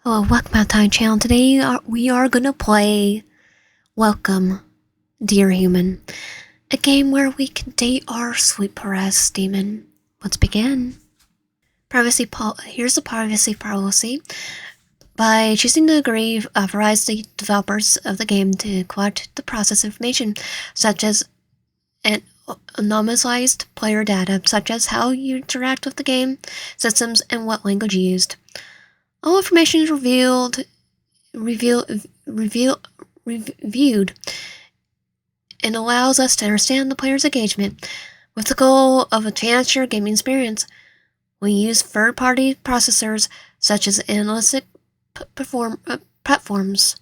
Hello, welcome back to my channel. Today we are gonna play Welcome, Dear Human, a game where we can date our sweet Paralysis demon. Let's begin. Here's the privacy policy. By choosing to agree, authorize the developers of the game to collect the process information, such as anonymized player data, such as how you interact with the game, systems, and what language you used. All information is reviewed and allows us to understand the player's engagement. With the goal of advancing your gaming experience, we use third-party processors such as analytic platforms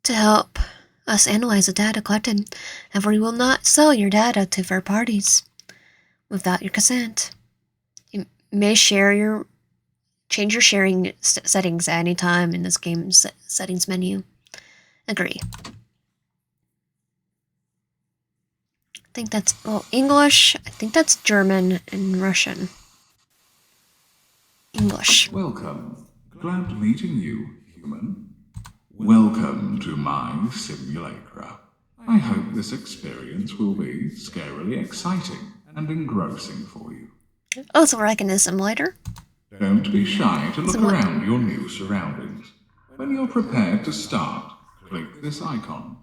to help us analyze the data collected, and we will not sell your data to third parties without your consent. You may change your sharing settings at any time in this game's settings menu. Agree. I think that's, English. I think that's German and Russian. English. Welcome. Glad meeting you, human. Welcome to my simulacra. I hope this experience will be scarily exciting and engrossing for you. Oh, it's a reckoning simulator. Don't be shy to look around your new surroundings. When you're prepared to start, click this icon.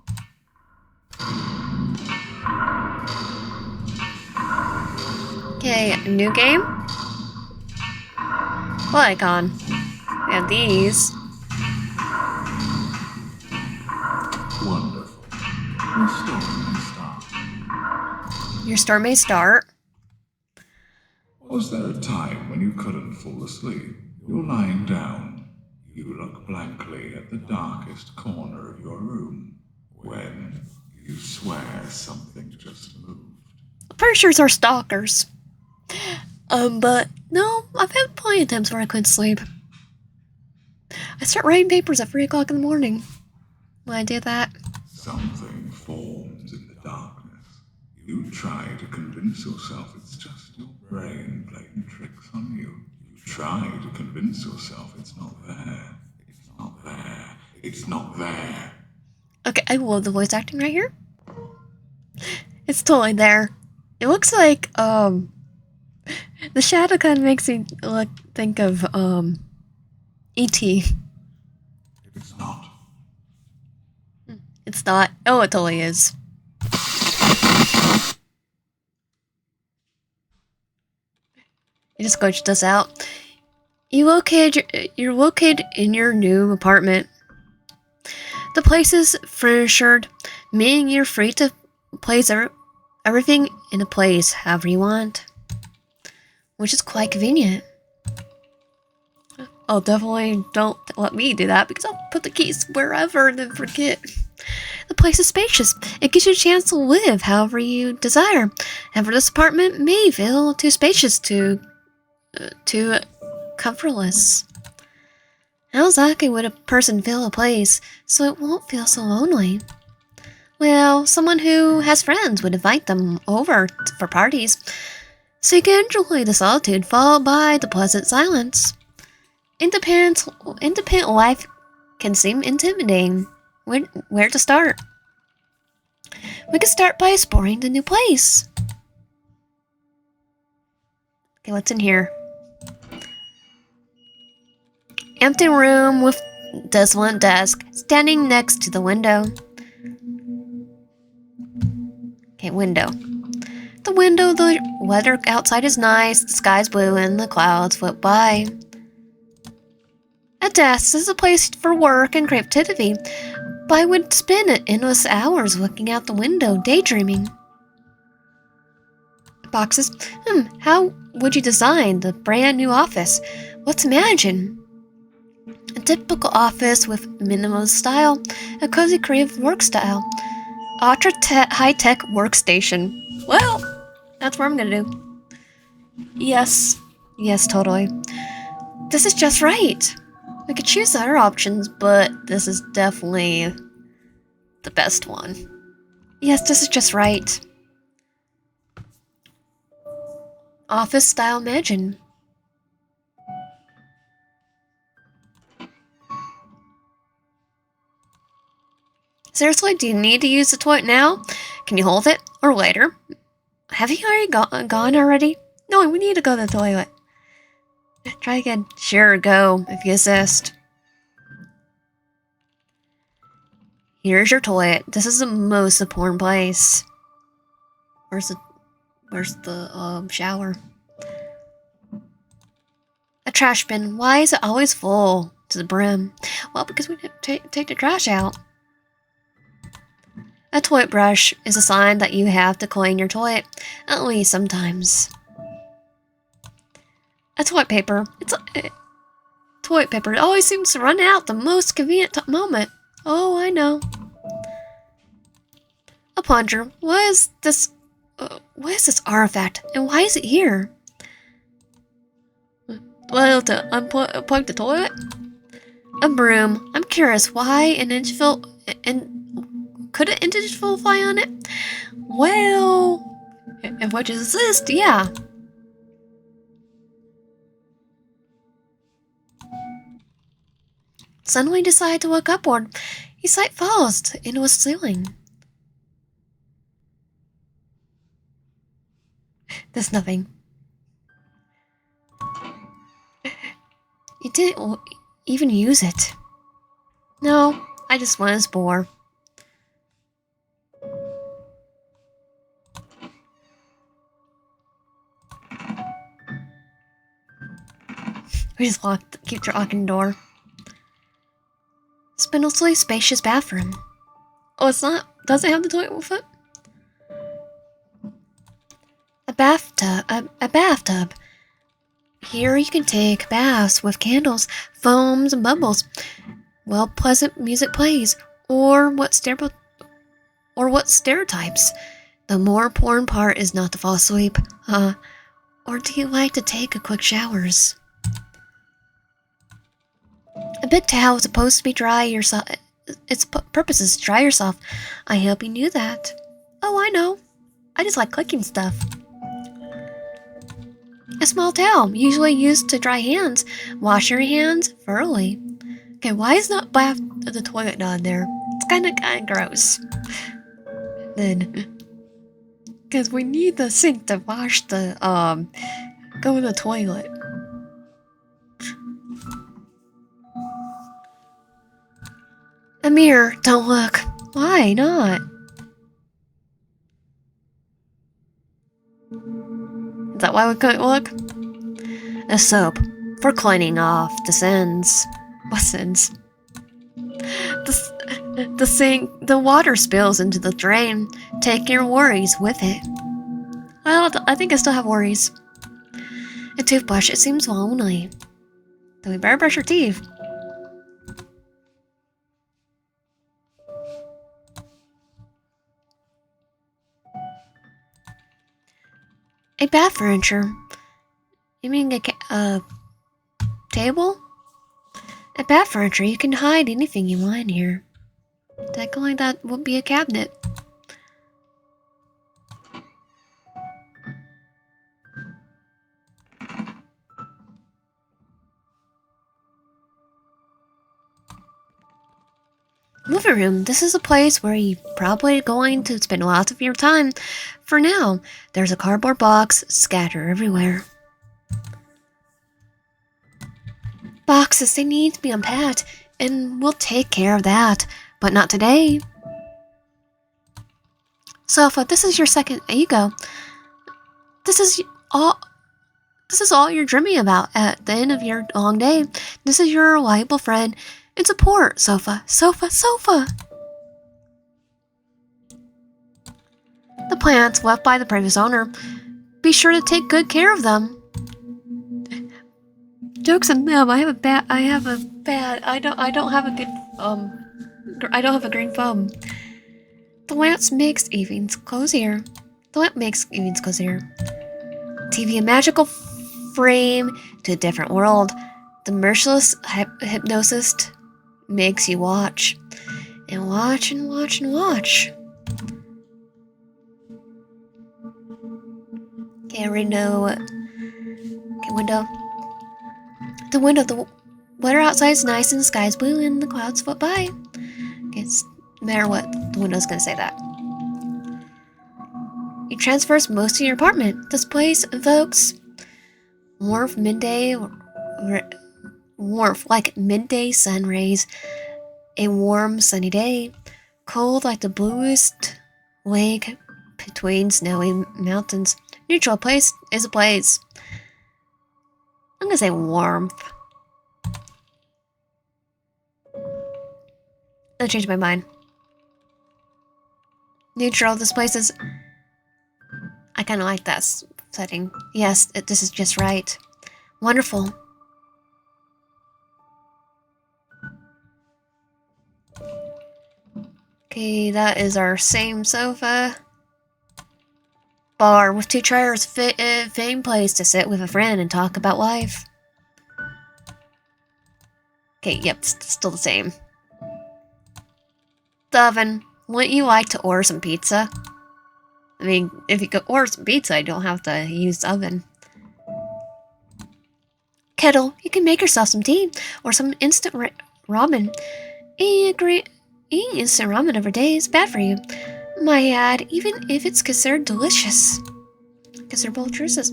Okay, new game. What icon? We have these. Wonderful. Your store may start. Was there a time when you couldn't fall asleep? You're lying down. You look blankly at the darkest corner of your room. When you swear something just moved. I'm pretty sure it's our stalkers. But no, I've had plenty of times where I couldn't sleep. I start writing papers at 3 o'clock in the morning. When I do that, Something forms in the darkness. You try to convince yourself it's just your brain playing tricks on you. You try to convince yourself it's not there. It's not there. It's not there. okay, I love the voice acting right here. It's totally there. It looks like, the shadow kind of makes me think of, E.T. It's not. It's not. Oh, it totally is. I just glitched this out. You're located in your new apartment. The place is furnished, meaning you're free to place everything in a place however you want, which is quite convenient. Oh, definitely don't let me do that because I'll put the keys wherever and then forget. The place is spacious. It gives you a chance to live however you desire. However, this apartment may feel too spacious, too comfortless. How exactly would a person fill a place so it won't feel so lonely? Well, someone who has friends would invite them over for parties, so you can enjoy the solitude followed by the pleasant silence. Independent life can seem intimidating. Where to start? We can start by exploring the new place. Okay, what's in here? Empty room with desolate desk standing next to the window. Okay, window. The weather outside is nice, the sky's blue, and the clouds float by. A desk is a place for work and creativity, but I would spend endless hours looking out the window, daydreaming. Boxes. How would you design the brand new office? Let's imagine. A typical office with minimalist style, a cozy creative work style, ultra high-tech workstation. Well, that's what I'm gonna do. Yes, totally. This is just right. We could choose other options, but this is definitely the best one. Yes, this is just right. Office style imagine. Seriously, do you need to use the toilet now? Can you hold it? Or later? Have you already gone already? No, we need to go to the toilet. Try again. Sure, go, if you insist. Here's your toilet. This is the most important place. Where's the shower? A trash bin. Why is it always full to the brim? Well, because we didn't take the trash out. A toilet brush is a sign that you have to clean your toilet, at least sometimes. A toilet paper. Toilet paper. It always seems to run out the most convenient moment. Oh, I know. A plunger. What is this artifact, and why is it here? Well, to unplug the toilet? A broom. I'm curious why an inchville could an inchville fly on it? Well, if witches exist, yeah. Suddenly decide to look upward. His sight falls into a ceiling. There's nothing. You didn't even use it. No, I just want to explore. We just keep locking the door. Spindlessly spacious bathroom. Oh, it's not. Does it have the toilet with it? A bathtub. A bathtub. Here you can take baths with candles, foams, and bubbles. Well, pleasant music plays, or what stereotypes. The more important part is not to fall asleep, or do you like to take a quick showers? A big towel is supposed to be dry yourself. Its purpose is to dry yourself. I hope you knew that. Oh, I know. I just like clicking stuff. A small towel, usually used to dry hands. Wash your hands thoroughly. Okay, why is not the toilet not there? It's kind of gross. Then, because we need the sink to wash the go to the toilet. A mirror. Don't look. Why not? Is that why we couldn't look? A soap for cleaning off the sins. What sins? The water spills into the drain. Take your worries with it. Well, I think I still have worries. A toothbrush. It seems lonely. Then we better brush our teeth. A bath furniture. You mean a table? A bath furniture. You can hide anything you want in here. Technically, that would be a cabinet. Living room. This is a place where you're probably going to spend lots of your time. For now, there's a cardboard box scattered everywhere. Boxes, they need to be unpacked, and we'll take care of that. But not today. Sofa, this is your second ego. This is all you're dreaming about at the end of your long day. This is your reliable friend and support. Sofa, sofa, sofa. The plants left by the previous owner. Be sure to take good care of them. Jokes on them. I don't have a green thumb. The lamp makes evenings cozier. TV, a magical frame to a different world. The merciless hypnosis makes you watch. And watch and watch and watch. Okay, I already know. Okay, window. The window. The weather outside is nice and the sky's blue and the clouds float by. Okay, it's matter what, the window's gonna say that. You transverse most of your apartment. This place evokes warmth warmth like midday sun rays. A warm, sunny day, cold like the bluest lake between snowy mountains. Neutral place is a place. I'm gonna say warmth. I changed my mind. Neutral, this place is... I kind of like that setting. Yes, this is just right. Wonderful. Okay, that is our same sofa. Bar with 2 chairs, fame place to sit with a friend and talk about life. Okay, yep, still the same. The oven. Wouldn't you like to order some pizza? I mean, if you could order some pizza, you don't have to use the oven. Kettle. You can make yourself some tea or some instant ramen. Eating instant ramen every day is bad for you. My add, even if it's considered delicious. Consider both choices.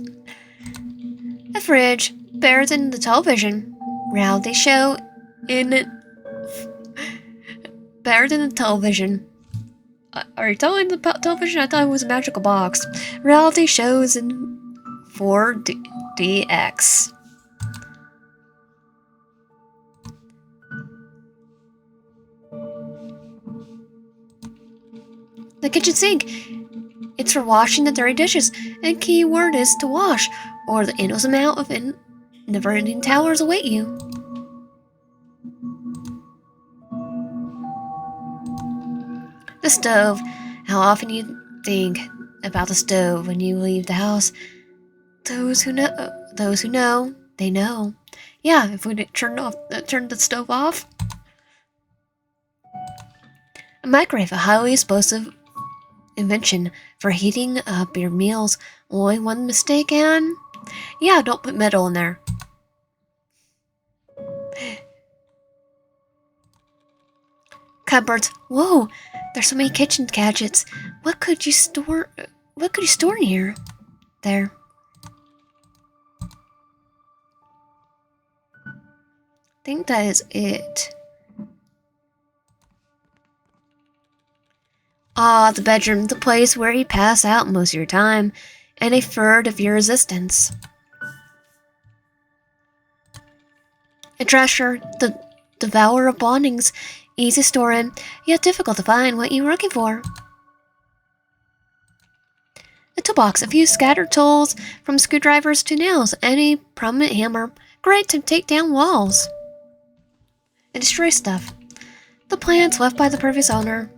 A fridge. Better than the television. Reality show in... Better than the television. Are you telling the television? I thought it was a magical box. Reality shows in 4DX. The kitchen sink. It's for washing the dirty dishes, and key word is to wash, or the endless amount of never-ending towers await you. The stove. How often you think about the stove when you leave the house? Those who know, they know. Yeah, if we turn the stove off. A microwave, a highly explosive invention for heating up your meals. Only one mistake, Anne? Yeah, don't put metal in there. Cupboards. Whoa, there's so many kitchen gadgets. What could you store in here? There. I think that is it. Ah, the bedroom, the place where you pass out most of your time, and a third of your existence. A treasure, the devourer of belongings, easy to store in, yet difficult to find what you were looking for. A toolbox, a few scattered tools, from screwdrivers to nails, any prominent hammer, great to take down walls and destroy stuff. The plants left by the previous owner.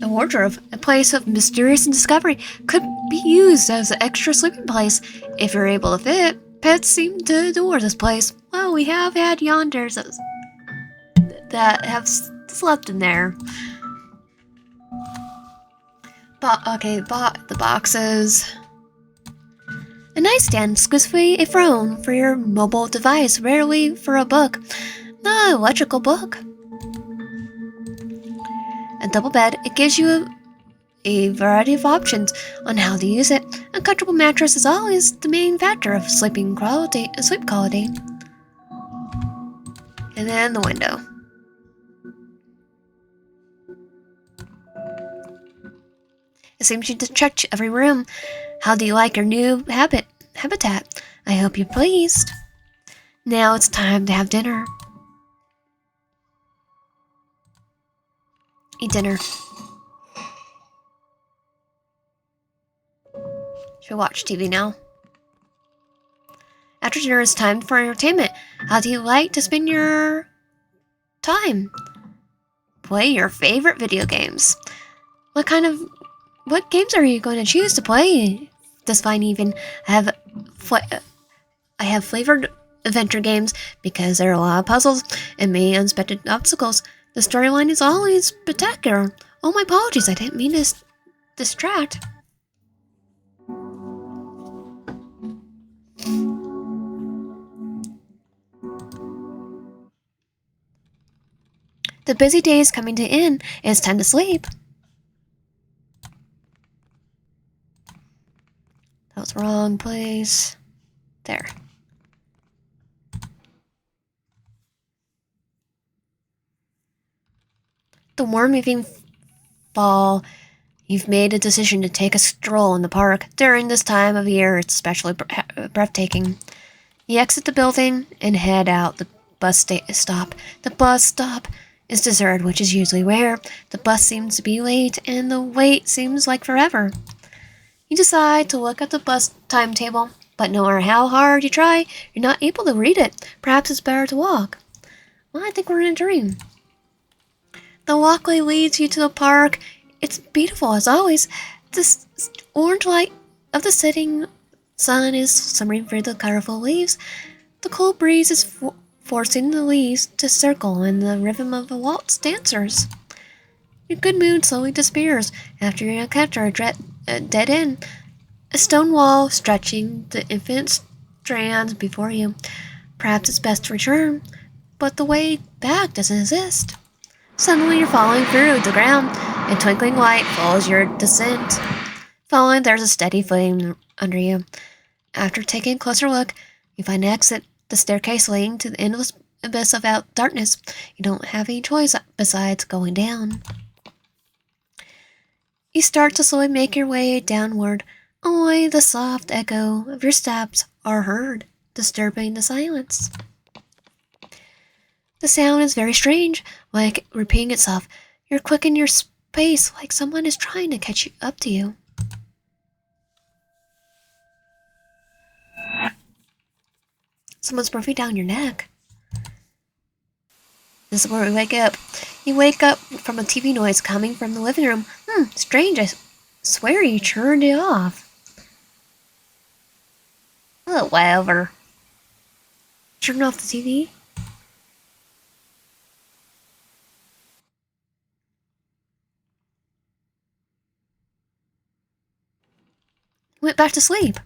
A wardrobe, a place of mysterious discovery, could be used as an extra sleeping place if you're able to fit. Pets seem to adore this place. Well, we have had yonders that have slept in there. The boxes. A nightstand, exclusively a throne for your mobile device, rarely for a book. The electrical book. A double bed, it gives you a variety of options on how to use it. A comfortable mattress is always the main factor of sleep quality. And then the window. It seems you to check every room. How do you like your new habitat? I hope you're pleased. Now it's time to have dinner. Eat dinner. Should watch TV now. After dinner, it's time for entertainment. How do you like to spend your time? Play your favorite video games. What games are you going to choose to play this fine evening? I have flavored adventure games because there are a lot of puzzles and many unexpected obstacles. The storyline is always spectacular. Oh, my apologies, I didn't mean to distract. The busy day is coming to end. It's time to sleep. That was the wrong place. There. The warm evening fall, you've made a decision to take a stroll in the park. During this time of year, it's especially breathtaking. You exit the building and head out the stop. The bus stop is deserted, which is usually rare. The bus seems to be late, and the wait seems like forever. You decide to look at the bus timetable, but no matter how hard you try, you're not able to read it. Perhaps it's better to walk. Well, I think we're in a dream. The walkway leads you to the park. It's beautiful as always. This orange light of the setting sun is shimmering through the colorful leaves. The cool breeze is forcing the leaves to circle in the rhythm of the waltz dancers. Your good mood slowly disappears after you encounter a dead end. A stone wall stretching the infinite strands before you. Perhaps it's best to return, but the way back doesn't exist. Suddenly you're falling through the ground. A twinkling light follows your descent. Following, there's a steady footing under you. After taking a closer look, you find an exit, the staircase leading to the endless abyss of darkness. You don't have any choice besides going down. You start to slowly make your way downward. Only the soft echo of your steps are heard, disturbing the silence. The sound is very strange, like repeating itself. You're quick in your space, like someone is trying to catch up to you. Someone's breathing down your neck. This is where we wake up. You wake up from a TV noise coming from the living room. Strange. I swear you turned it off. Oh, whatever. Turn off the TV? Went back to sleep.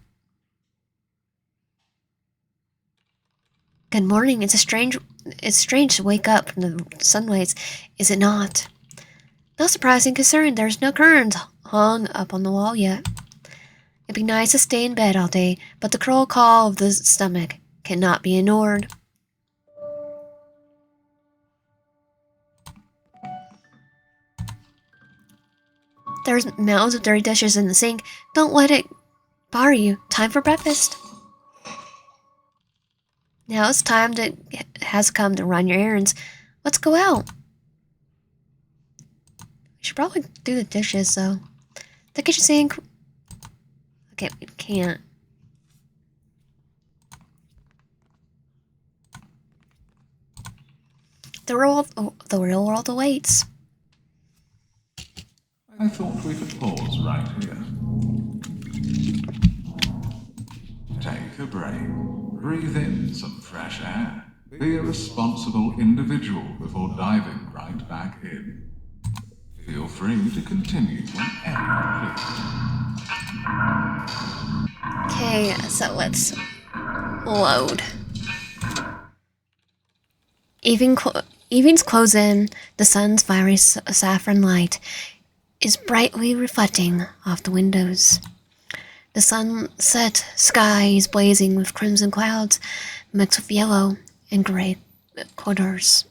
Good morning. It's strange to wake up from the sunlight, is it not? Not surprising considering there's no curtains hung up on the wall yet. It'd be nice to stay in bed all day, but the cruel call of the stomach cannot be ignored. There's mounds of dirty dishes in the sink. Don't let it bother you. Time for breakfast. Now it's time has come to run your errands. Let's go out. We should probably do the dishes, though. The kitchen sink. Okay, we can't. The real world awaits. I thought we could pause right here. Take a break. Breathe in some fresh air. Be a responsible individual before diving right back in. Feel free to continue whenever you please. Okay, so let's load. Evenings close in. The sun's fiery saffron light is brightly reflecting off the windows. The sunset sky is blazing with crimson clouds mixed with yellow and gray contours.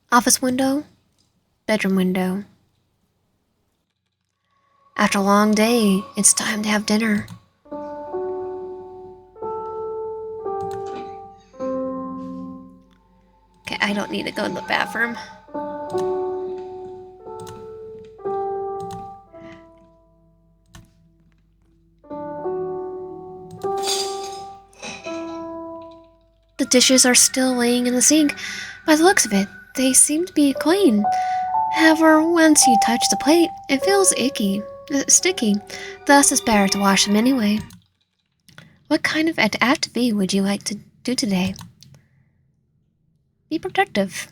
Office window, bedroom window. After a long day, it's time to have dinner. Okay, I don't need to go to the bathroom. The dishes are still laying in the sink. By the looks of it, they seem to be clean. However, once you touch the plate, it feels sticky. Thus, it's better to wash them anyway. What kind of activity would you like to do today? Be productive.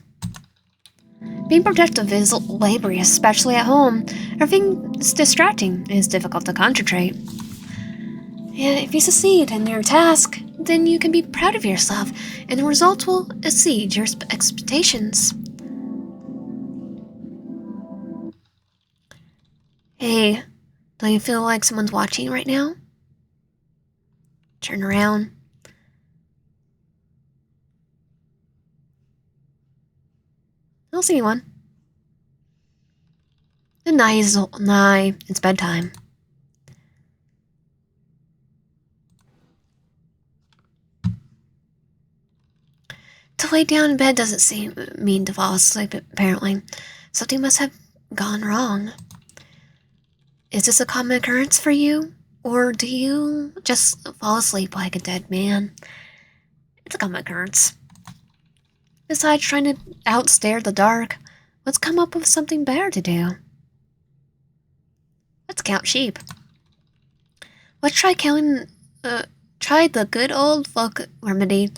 Being productive is laborious, especially at home. Everything is distracting. It is difficult to concentrate. And if you succeed in your task, then you can be proud of yourself, and the results will exceed your expectations. Hey, don't you feel like someone's watching right now? Turn around. I don't see anyone. The night, it's bedtime. To lay down in bed doesn't mean to fall asleep, apparently. Something must have gone wrong. Is this a common occurrence for you? Or do you just fall asleep like a dead man? It's a common occurrence. Besides trying to outstare the dark, let's come up with something better to do. Let's count sheep. Let's try try the good old folk remedy.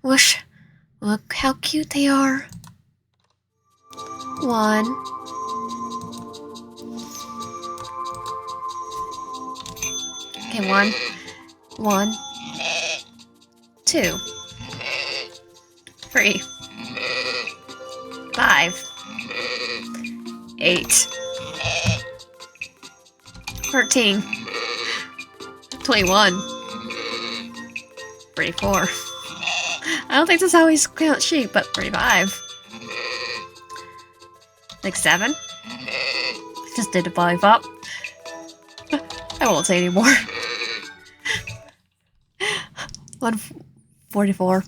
Look how cute they are. 1. Okay, 1, 2, 3, 5, 8, 13, 21, 34. I don't think this is how we count sheep, but 35. Like 7? Just did a lollipop. I won't say anymore. 144.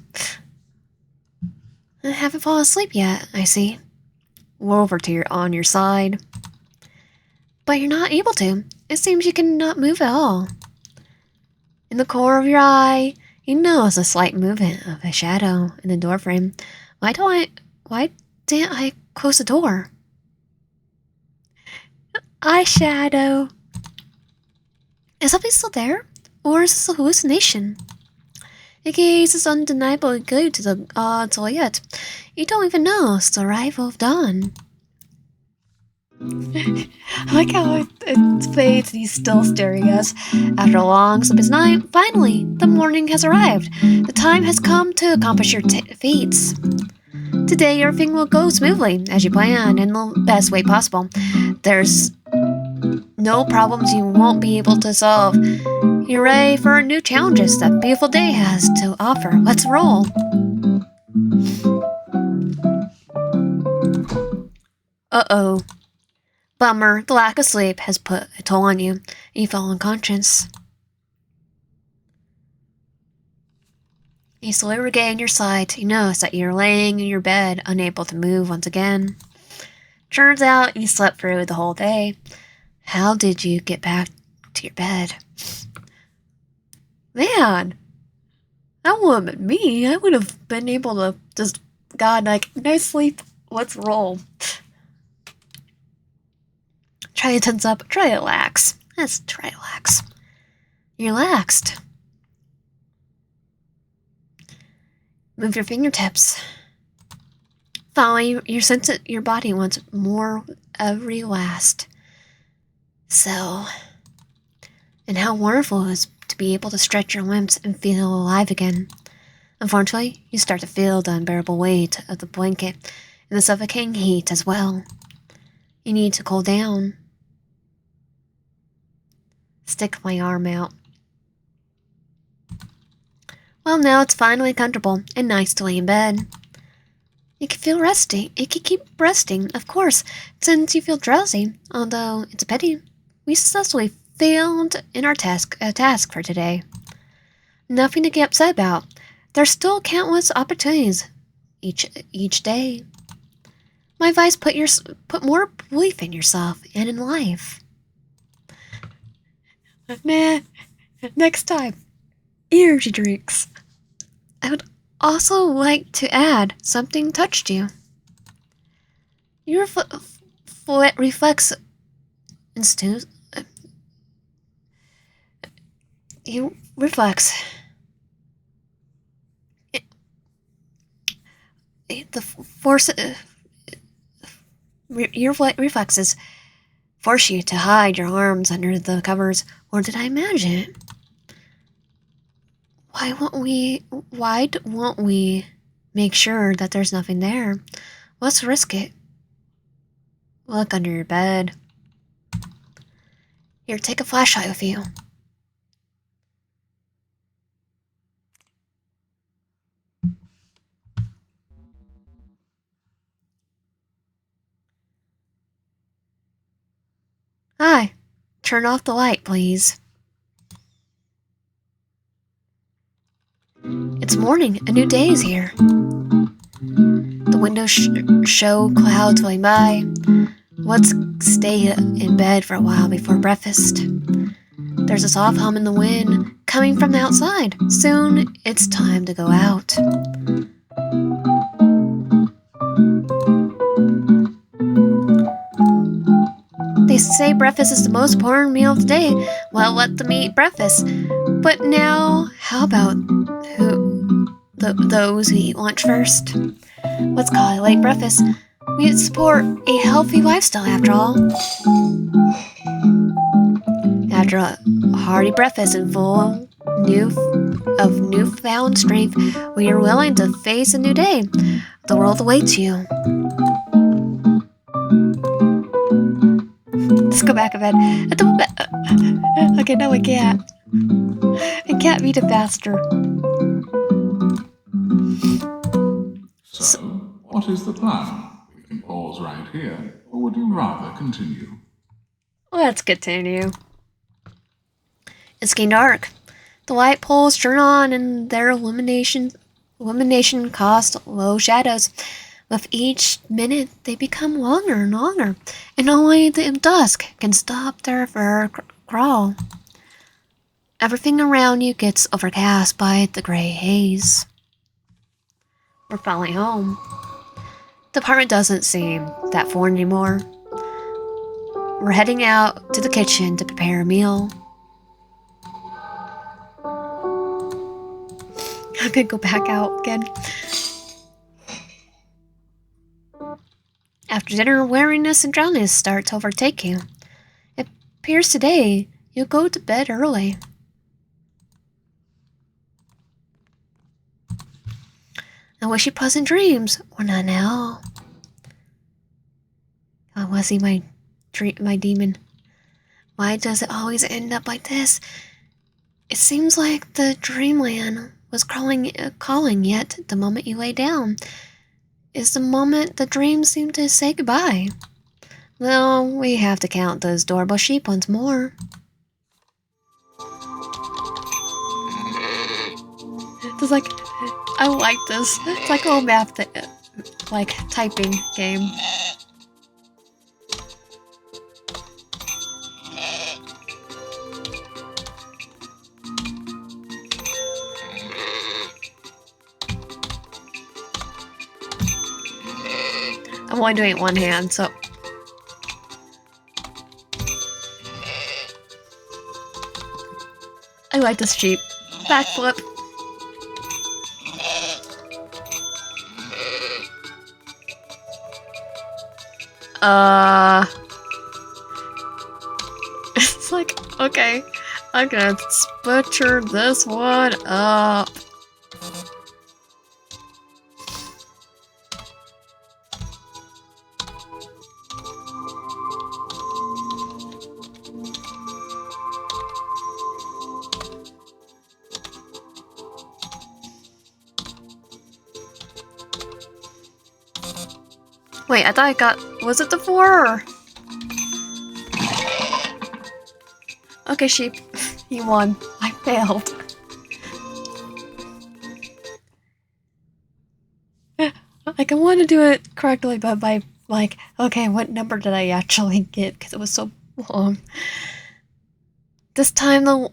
I haven't fallen asleep yet, I see. We're over to on your side. But you're not able to. It seems you cannot move at all. In the corner of your eye, you notice a slight movement of a shadow in the doorframe. Why didn't I close the door? Eyeshadow. Is something still there? Or is this a hallucination? Your gaze is undeniably glued to the toilet. You don't even notice the arrival of dawn. I like how it fades and he's still staring at us. After a long sleepless night, finally, the morning has arrived. The time has come to accomplish your feats. Today, everything will go smoothly, as you planned, in the best way possible. There's no problems you won't be able to solve. You're ready for new challenges that beautiful day has to offer. Let's roll. Uh-oh. Bummer, the lack of sleep has put a toll on you, and you fell unconscious. You slowly regain your sight. You notice that you're laying in your bed, unable to move once again. Turns out you slept through the whole day. How did you get back to your bed? Man, that would have been me. I would have been able to just, God, like, no sleep, let's roll. Try to tense up, try to relax. Let's try to relax. You're relaxed. Move your fingertips. Finally, your sense of your body wants more every last. So, and how wonderful it is to be able to stretch your limbs and feel alive again. Unfortunately, you start to feel the unbearable weight of the blanket and the suffocating heat as well. You need to cool down. Stick my arm out. Well, now it's finally comfortable and nice to lay in bed. You can feel resting. You can keep resting, of course, since you feel drowsy. Although it's a pity, we successfully failed in our task for today. Nothing to get upset about. There's still countless opportunities each day. My advice: put more belief in yourself and in life. Man, next time, energy drinks. I would also like to add something touched you. Your reflex institute. You reflex. The force. Your reflexes force you to hide your arms under the covers, or did I imagine it? Why won't we make sure that there's nothing there? Let's risk it. Look under your bed. Here, take a flashlight with you. Hi. Turn off the light, please. It's morning. A new day is here. The windows show clouds going by. Let's stay in bed for a while before breakfast. There's a soft hum in the wind coming from the outside. Soon, it's time to go out. They say breakfast is the most important meal of the day. Well, let them eat breakfast. But now, how about those who eat lunch first? Let's call it late breakfast. We support a healthy lifestyle after all. After a hearty breakfast and full of newfound strength, we are willing to face a new day. The world awaits you. Let's go back to bed. Okay, no, I can't. I can't beat it faster. So, what is the plan? We can pause right here, or would you rather continue? Let's continue. It's getting dark. The light poles turn on and their illumination casts low shadows. With each minute, they become longer and longer, and only the dusk can stop their fur crawl. Everything around you gets overcast by the gray haze. We're finally home. The apartment doesn't seem that foreign anymore. We're heading out to the kitchen to prepare a meal. I'm gonna go back out again. After dinner, weariness and drowsiness start to overtake you. It appears today you'll go to bed early. I wish you pleasant dreams, or not now. I want to see my demon. Why does it always end up like this? It seems like the dreamland was calling, yet the moment you lay down is the moment the dreams seem to say goodbye. Well, we have to count those adorable sheep once more. It's like, I like this. It's like a little math, like typing game. I'm only doing it one hand, so. I like this sheep. Backflip. It's like, okay, I'm gonna butcher this one up. Wait, I thought I got... Was it the 4? Okay, sheep. You won. I failed. Like, I want to do it correctly, but by, like, okay, what number did I actually get? Because it was so long. This time the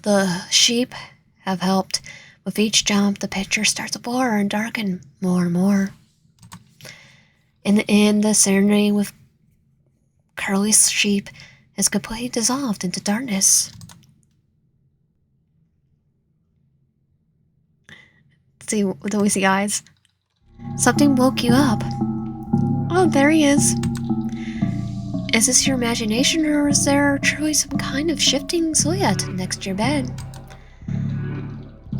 the sheep have helped. With each jump, the picture starts to blur and darken more and more. In the end, the serenity with Curly's sheep is completely dissolved into darkness. See, do we see eyes? Something woke you up. Oh, there he is. Is this your imagination, or is there truly some kind of shifting silhouette next to your bed?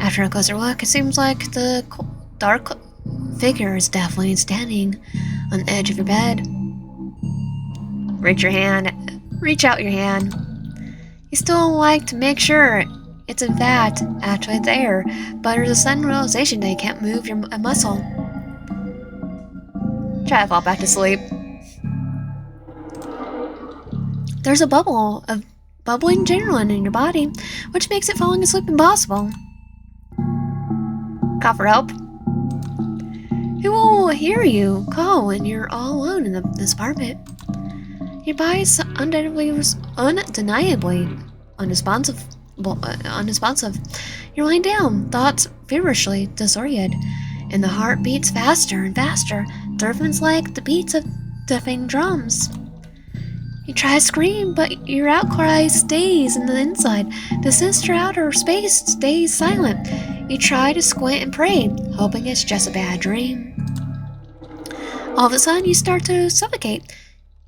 After a closer look, it seems like the dark figure is definitely standing on the edge of your bed. Reach out your hand. You still like to make sure it's in fact actually there, but there's a sudden realization that you can't move a muscle. Try to fall back to sleep. There's a bubbling adrenaline in your body, which makes it falling asleep impossible. Call for help. Who will hear you call when you're all alone in this apartment? Your body's undeniably unresponsive. You're lying down, thoughts feverishly disoriented, and the heart beats faster and faster. The rhythm's like the beats of deafening drums. You try to scream, but your outcry stays in the inside. The sinister outer space stays silent. You try to squint and pray, hoping it's just a bad dream. All of a sudden, you start to suffocate.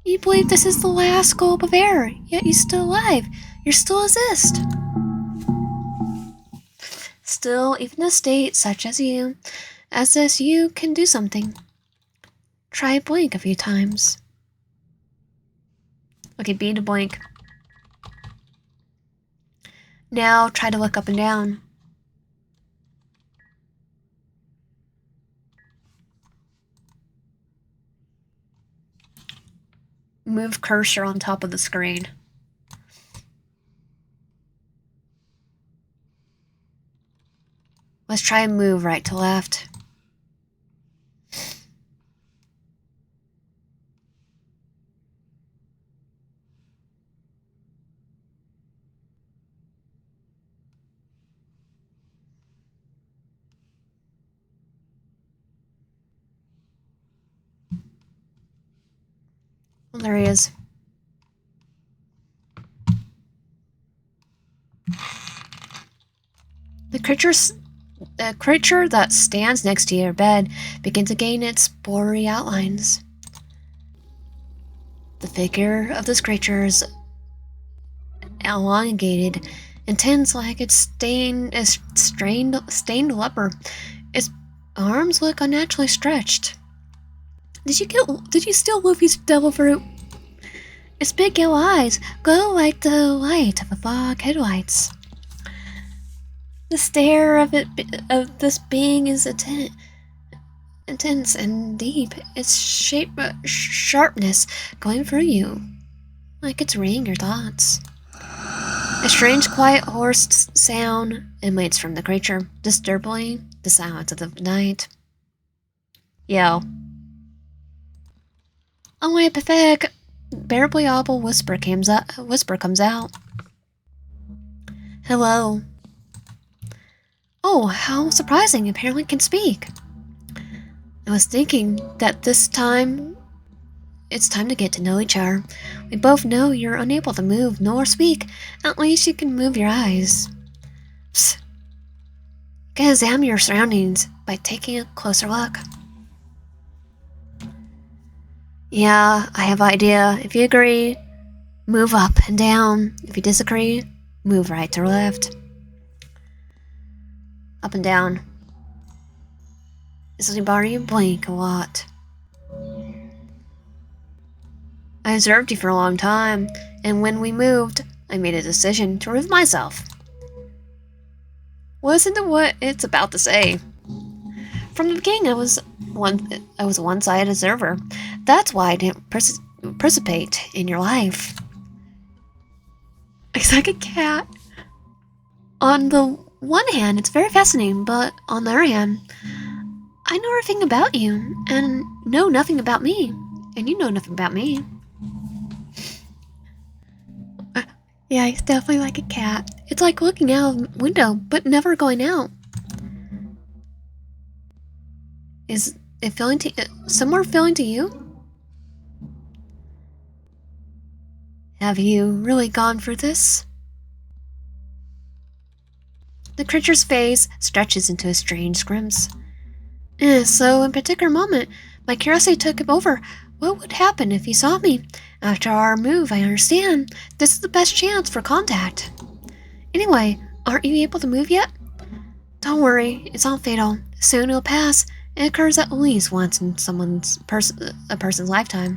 You believe this is the last gulp of air, yet you're still alive. You still exist. Still, even in a state such as this, you can do something. Try blink a few times. Okay, B to blink. Now try to look up and down. Move cursor on top of the screen. Let's try and move right to left. Well, there he is. The creature that stands next to your bed begins to gain its blurry outlines. The figure of this creature is elongated and tense like it's stained leper. Its arms look unnaturally stretched. Did you steal Luffy's devil fruit? Its big yellow eyes glow like the light of a fog headlights. The stare of this being is intense and deep. Its sharpness going through you, like it's reading your thoughts. A strange, quiet, hoarse sound emanates from the creature, disturbing the silence of the night. Yell. Only a pathetic, bearably audible whisper comes out. Hello. Oh, how surprising! Apparently can speak. I was thinking that it's time to get to know each other. We both know you're unable to move nor speak. At least you can move your eyes. Psst. You can examine your surroundings by taking a closer look. Yeah, I have an idea. If you agree, move up and down. If you disagree, move right to left. Up and down. Is anybody blink a lot? I observed you for a long time, and when we moved, I made a decision to remove myself. Listen to what it's about to say. From the beginning, I was a one-sided observer. That's why I didn't participate in your life. It's like a cat. On the one hand, it's very fascinating, but on the other hand, I know everything about you, and know nothing about me, and you know nothing about me. Yeah, it's definitely like a cat. It's like looking out of a window, but never going out. Is it similar feeling to you? Have you really gone for this? The creature's face stretches into a strange grimace. So, in a particular moment, my curiosity took him over. What would happen if he saw me? After our move, I understand. This is the best chance for contact. Anyway, aren't you able to move yet? Don't worry, it's not fatal. Soon it'll pass. It occurs at least once in a person's lifetime.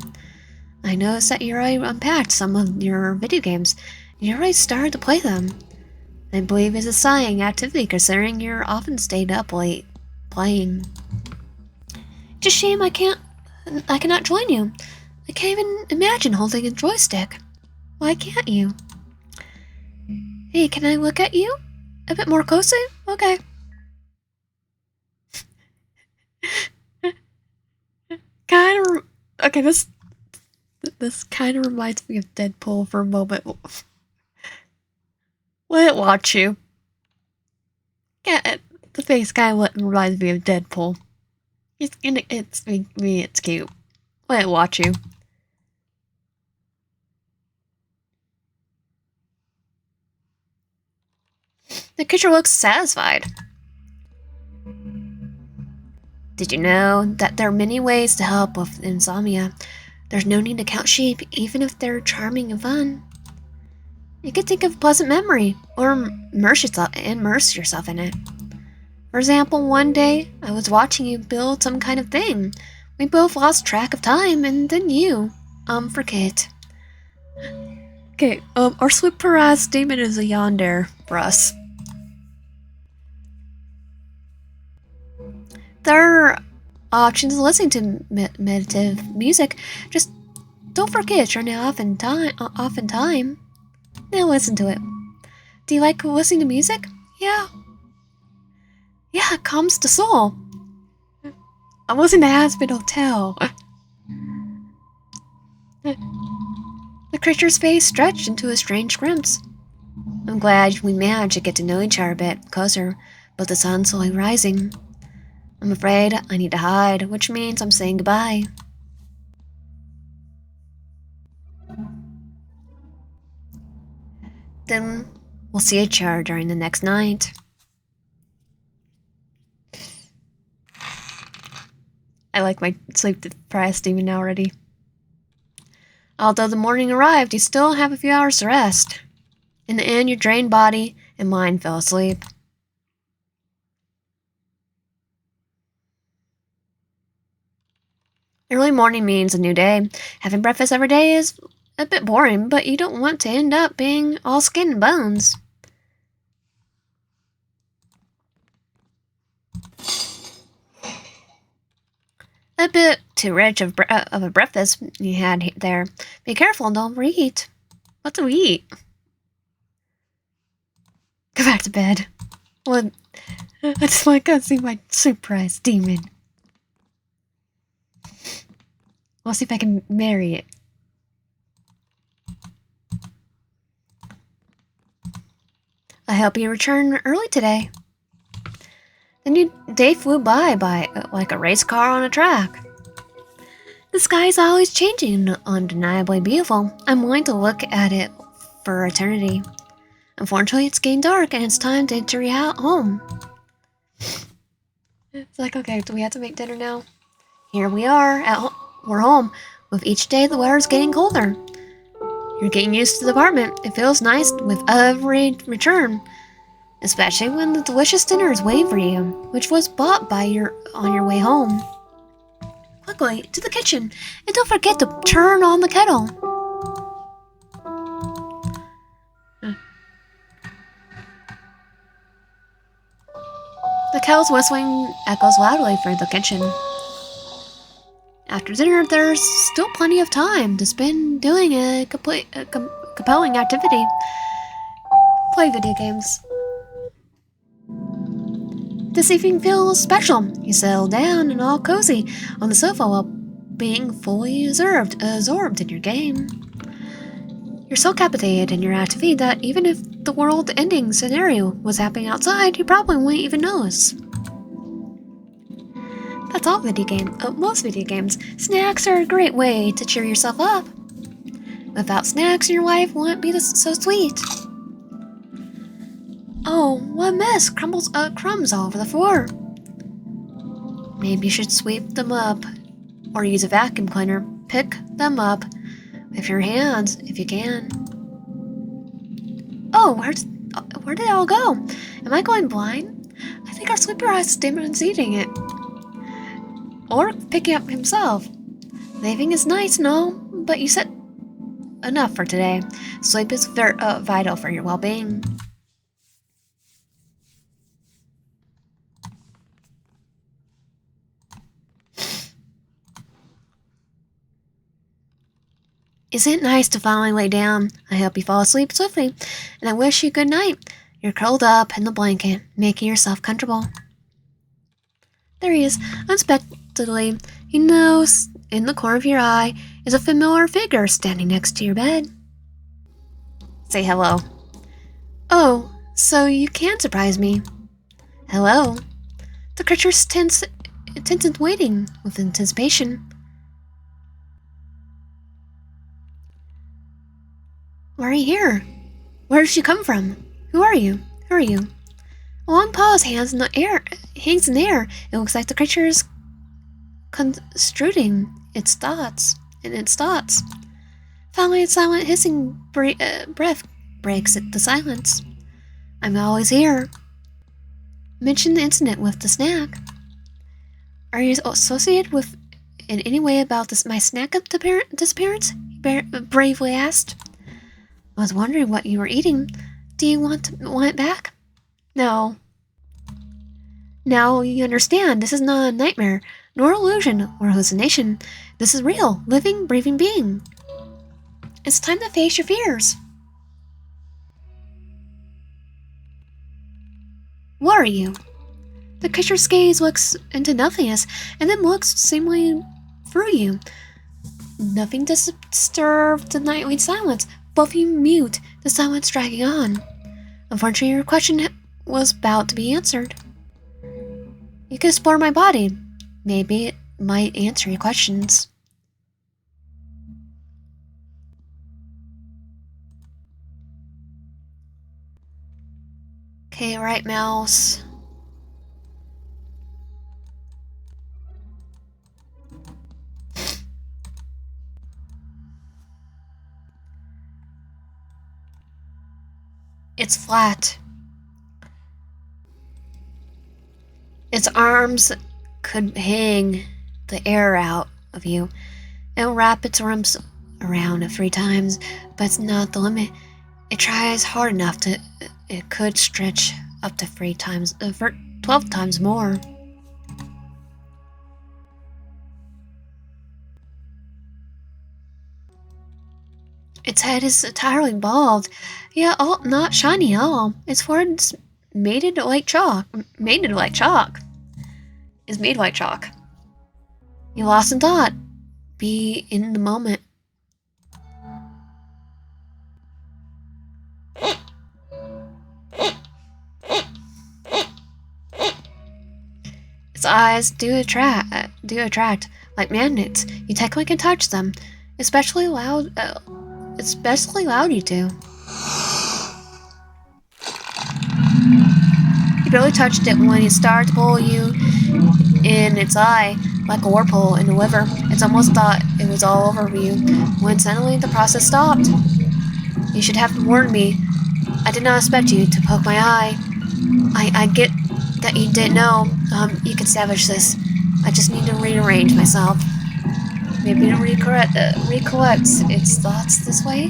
I noticed that you already unpacked some of your video games. You already started to play them. I believe it's a sighing activity considering you're often stayed up late playing. It's a shame I cannot join you. I can't even imagine holding a joystick. Why can't you? Hey, can I look at you? A bit more closely? Okay. Okay, this kind of reminds me of Deadpool for a moment. Let it watch you. Yeah, the face kind of reminds me of Deadpool. It's cute. Let it watch you. The creature looks satisfied. Did you know that there are many ways to help with insomnia? There's no need to count sheep, even if they're charming and fun. You could think of a pleasant memory, or immerse yourself in it. For example, one day, I was watching you build some kind of thing. We both lost track of time, and then you, forget. Okay, our sleep paralysis demon is a yonder for us. There are options listening to meditative music. Just don't forget you're now off in time. Now listen to it. Do you like listening to music? Yeah. Yeah, it calms the soul. I'm listening to Aspen Hotel. The creature's face stretched into a strange grimace. I'm glad we managed to get to know each other a bit closer, but the sun's slowly rising. I'm afraid I need to hide, which means I'm saying goodbye. Then we'll see each other during the next night. I like my sleep deprived demon already. Although the morning arrived, you still have a few hours to rest. In the end, your drained body and mind fell asleep. Early morning means a new day. Having breakfast every day is a bit boring, but you don't want to end up being all skin and bones. A bit too rich of a breakfast you had there. Be careful, don't overeat. What do we eat? Go back to bed. Well, I just want to go see my surprise demon. I'll see if I can marry it. I hope you return early today. The new day flew by like a race car on a track. The sky is always changing and undeniably beautiful. I'm willing to look at it for eternity. Unfortunately, it's getting dark and it's time to enter home. It's like, okay, do we have to make dinner now? Here we are, we're home. With each day, the weather's getting colder. You're getting used to the apartment. It feels nice with every return. Especially when the delicious dinner is waiting for you, which was bought on your way home. Quickly, to the kitchen, and don't forget to turn on the kettle. The kettle's whistling echoes loudly through the kitchen. After dinner, there's still plenty of time to spend doing a compelling activity. Play video games. This evening feels special. You settle down and all cozy on the sofa while being fully absorbed in your game. You're so captivated in your activity that even if the world-ending scenario was happening outside, you probably wouldn't even notice. That's all most video games. Snacks are a great way to cheer yourself up. Without snacks, your life wouldn't be so sweet. Oh, what a mess! Crumbs all over the floor. Maybe you should sweep them up, or use a vacuum cleaner. Pick them up with your hands if you can. Oh, where did it all go? Am I going blind? I think our sleeper has demons eating it. Or picking up himself. Leaving is nice and all, but you said enough for today. Sleep is vital for your well-being. Isn't it nice to finally lay down? I hope you fall asleep swiftly, and I wish you good night. You're curled up in the blanket, making yourself comfortable. There he is, unexpectedly. He knows in the corner of your eye is a familiar figure standing next to your bed. Say hello. Oh, so you can surprise me. Hello. The creature's tense and waiting with anticipation. Why are you here? Where did you come from? Who are you? Who are you? A long pause hangs in the air. It looks like the creature is construing its thoughts. Finally, a silent hissing breath breaks the silence. I'm always here. Mention the incident with the snack. Are you associated with in any way about my snack disappearance? He bravely asked. I was wondering what you were eating. Do you want it back? No. Now you understand. This is not a nightmare, nor illusion or hallucination. This is real, living, breathing being. It's time to face your fears. What are you? The creature's gaze looks into nothingness, and then looks seemingly through you. Nothing disturbed the nightly silence. Both of you mute, the silence dragging on. Unfortunately, your question was about to be answered. You can explore my body. Maybe it might answer your questions. Okay, right mouse. It's flat. Its arms could hang the air out of you and wrap its arms around 3 times, but it's not the limit. It tries hard enough to it could stretch up to 12 times more. Its head is entirely bald, yet not shiny at all. Its forehead is mated like chalk. Is made like chalk. You lost in thought. Be in the moment. Its eyes do attract like magnets. You technically can touch them, especially loud you do. You barely touched it when it started to pull you in its eye like a whirlpool in the liver. It's almost thought it was all over for you when suddenly the process stopped. You should have warned me. I did not expect you to poke my eye. I get that you didn't know you could salvage this. I just need to rearrange myself. Maybe to recollect its thoughts this way?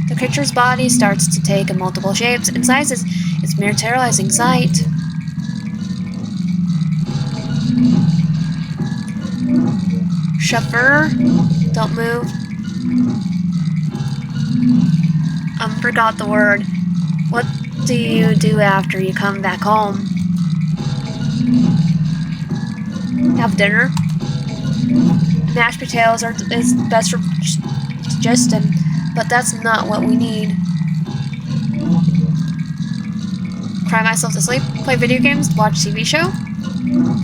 The creature's body starts to take multiple shapes and sizes. It's mere terrorizing sight. Chauffeur, don't move. Forgot the word. What do you do after you come back home? Have dinner? Mashed potatoes is best for digestion, but that's not what we need. Cry myself to sleep, play video games, watch TV show?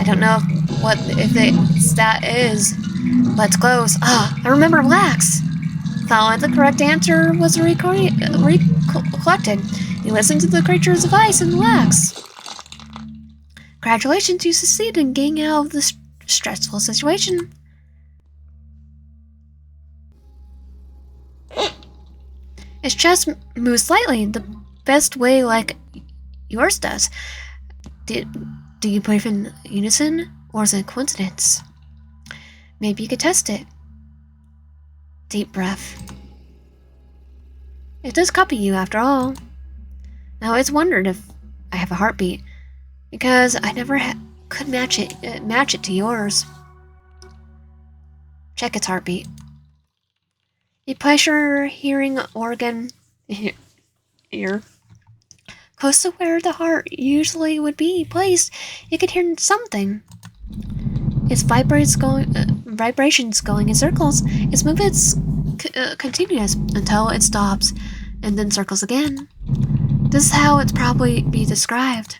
I don't know if that is, but it's close. I remember relax. Finally, the correct answer was recollected. You listen to the creature's advice and relax. Congratulations, you succeeded in getting out of this stressful situation. Its chest moves slightly, the best way like yours does. Did, do you breathe in unison, or is it a coincidence? Maybe you could test it. Deep breath. It does copy you after all. I always wondered if I have a heartbeat, because I never could match it to yours. Check its heartbeat. You place your hearing organ ear close to where the heart usually would be placed. You could hear something. Its vibrations going in circles. Its movements continuous until it stops, and then circles again. This is how it's probably be described.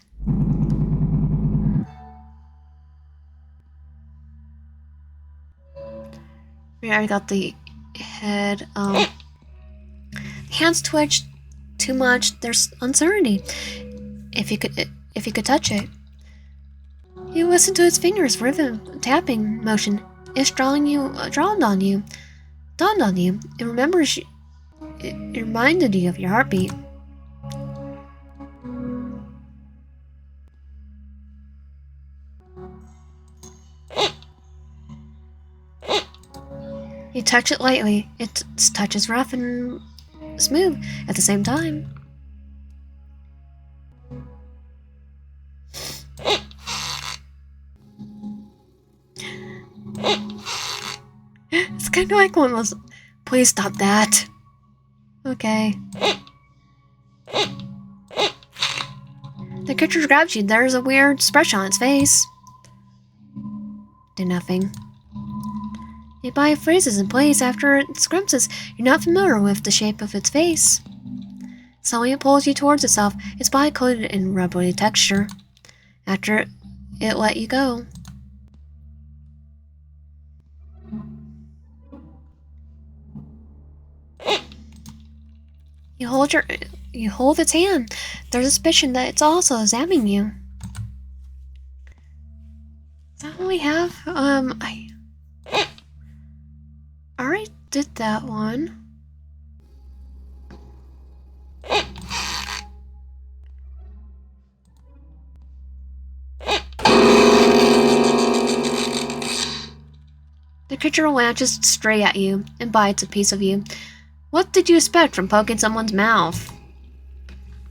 We already got the head. Hands twitch too much. There's uncertainty. If you could touch it, you listen to its fingers rhythm tapping motion. It's dawned on you. It remembers. It reminded you of your heartbeat. You touch it lightly. Its touch is rough and smooth at the same time. It's kind of like one of those. Please stop that. Okay. The creature grabs you. There's a weird expression on its face. Do nothing. It by phrases in place after it scrumps. You're not familiar with the shape of its face. Suddenly it pulls you towards itself, its body coated in rubbery texture. After it let you go. You hold its hand. There's a suspicion that it's also examining you. Is that what we have? I already did that one. The creature latches straight at you and bites a piece of you. What did you expect from poking someone's mouth?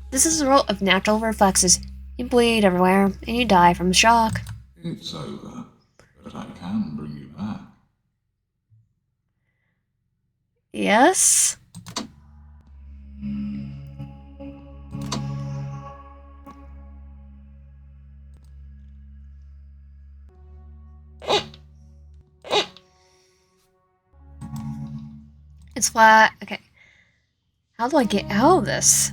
This is a result of natural reflexes. You bleed everywhere, and you die from shock. It's over, but I can bring you back. Yes? It's flat. Okay. How do I get out of this?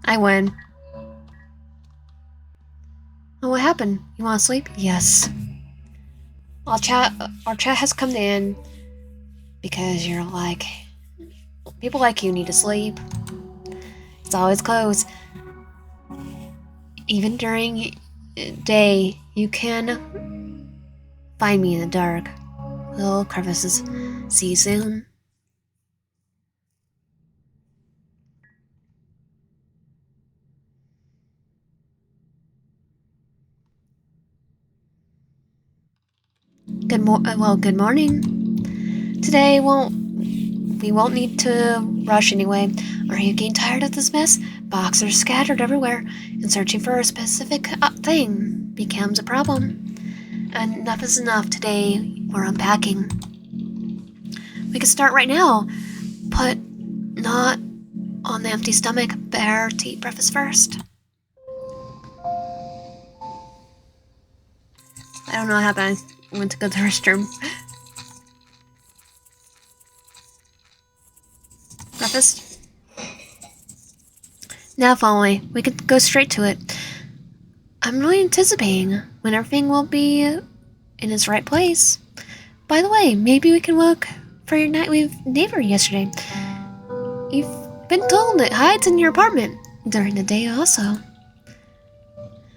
I win. Oh, what happened? You want to sleep? Yes. Our chat has come in because you're like, people like you need to sleep. It's always closed. Even during day, you can find me in the dark. Little crevices. See you soon. Good morning. Today we won't need to rush anyway. Are you getting tired of this mess? Boxes scattered everywhere, and searching for a specific thing becomes a problem. Enough is enough. Today we're unpacking. We can start right now. Put not on the empty stomach. Better to eat breakfast first. I don't know what happened. I went to go to the restroom. Breakfast? Now finally, we can go straight to it. I'm really anticipating when everything will be in its right place. By the way, maybe we can look for your nightly neighbor yesterday. You've been told it hides in your apartment during the day also.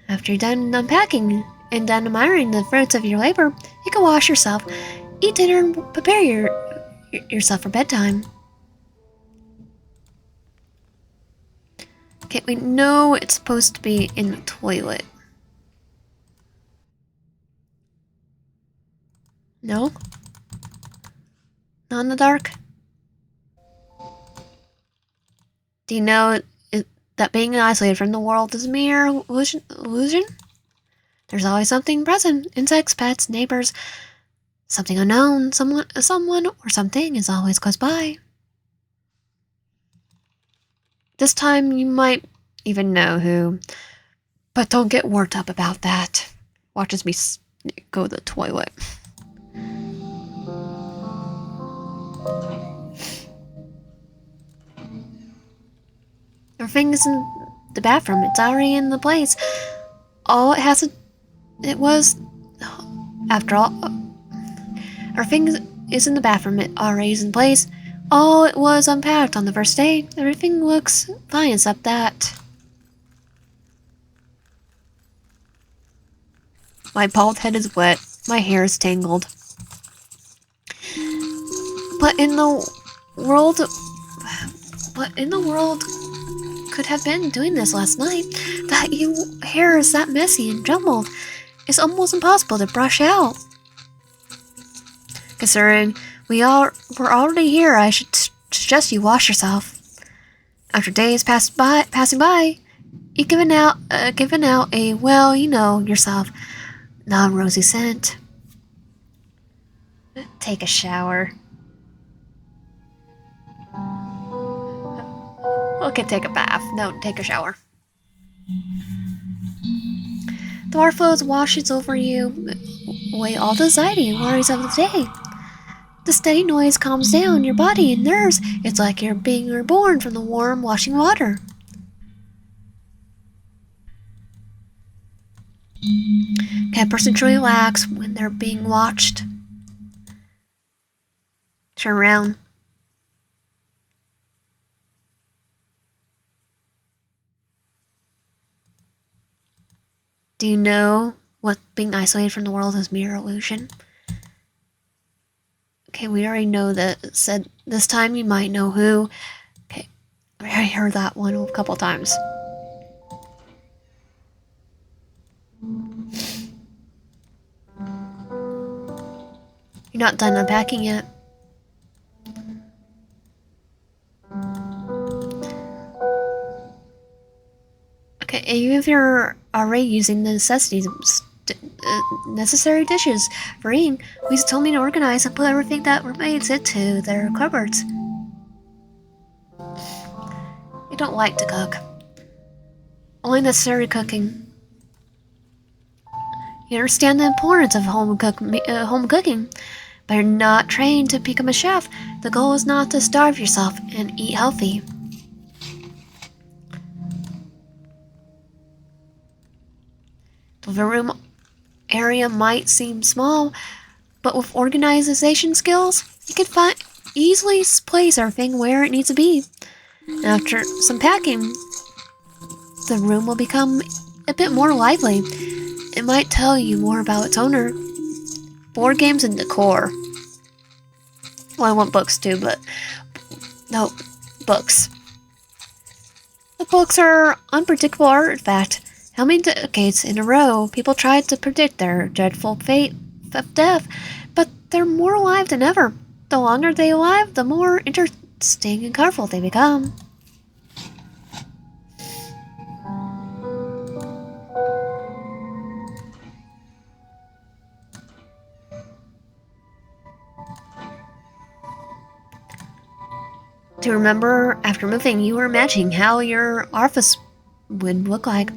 After you're done unpacking and done admiring the fruits of your labor, you can wash yourself, eat dinner, and prepare yourself for bedtime. Okay, we know it's supposed to be in the toilet. No? Not in the dark? Do you know that being isolated from the world is a mere illusion? There's always something present. Insects, pets, neighbors, something unknown, someone or something is always close by. This time you might even know who, but don't get worked up about that. Watch as we go to the toilet. Everything is in the bathroom. It's already in the place. All it has to... It was... After all... Everything is in the bathroom. It already is in place. All it was unpacked on the first day. Everything looks fine except that. My bald head is wet. My hair is tangled. What in the world could have been doing this last night? That your hair is that messy and jumbled. It's almost impossible to brush out. Considering we're already here, I should suggest you wash yourself. After days passing by, you've given out a, well, you know yourself, non-rosy scent. Take a shower. Okay, take a bath. No, take a shower. The water flows washes over you, away all the anxiety and worries of the day. The steady noise calms down your body and nerves. It's like you're being reborn from the warm, washing water. Can a person truly relax when they're being watched? Turn around. Do you know what being isolated from the world is mere illusion? Okay, we already know that. It said this time you might know who. Okay, I already heard that one a couple times. You're not done unpacking yet. Okay, even if you're already using the necessary dishes for eating, please tell me to organize and put everything that remains into their cupboards. You don't like to cook. Only necessary cooking. You understand the importance of home cooking, but you're not trained to become a chef. The goal is not to starve yourself and eat healthy. The room area might seem small, but with organization skills, you can easily place everything where it needs to be. After some packing, the room will become a bit more lively. It might tell you more about its owner. Board games and decor. Well, I want books too, but no, books. The books are unpredictable artifact. How many decades in a row people tried to predict their dreadful fate of death, but they're more alive than ever. The longer they alive, the more interesting and colorful they become. To remember, after moving, you were imagining how your office would look like.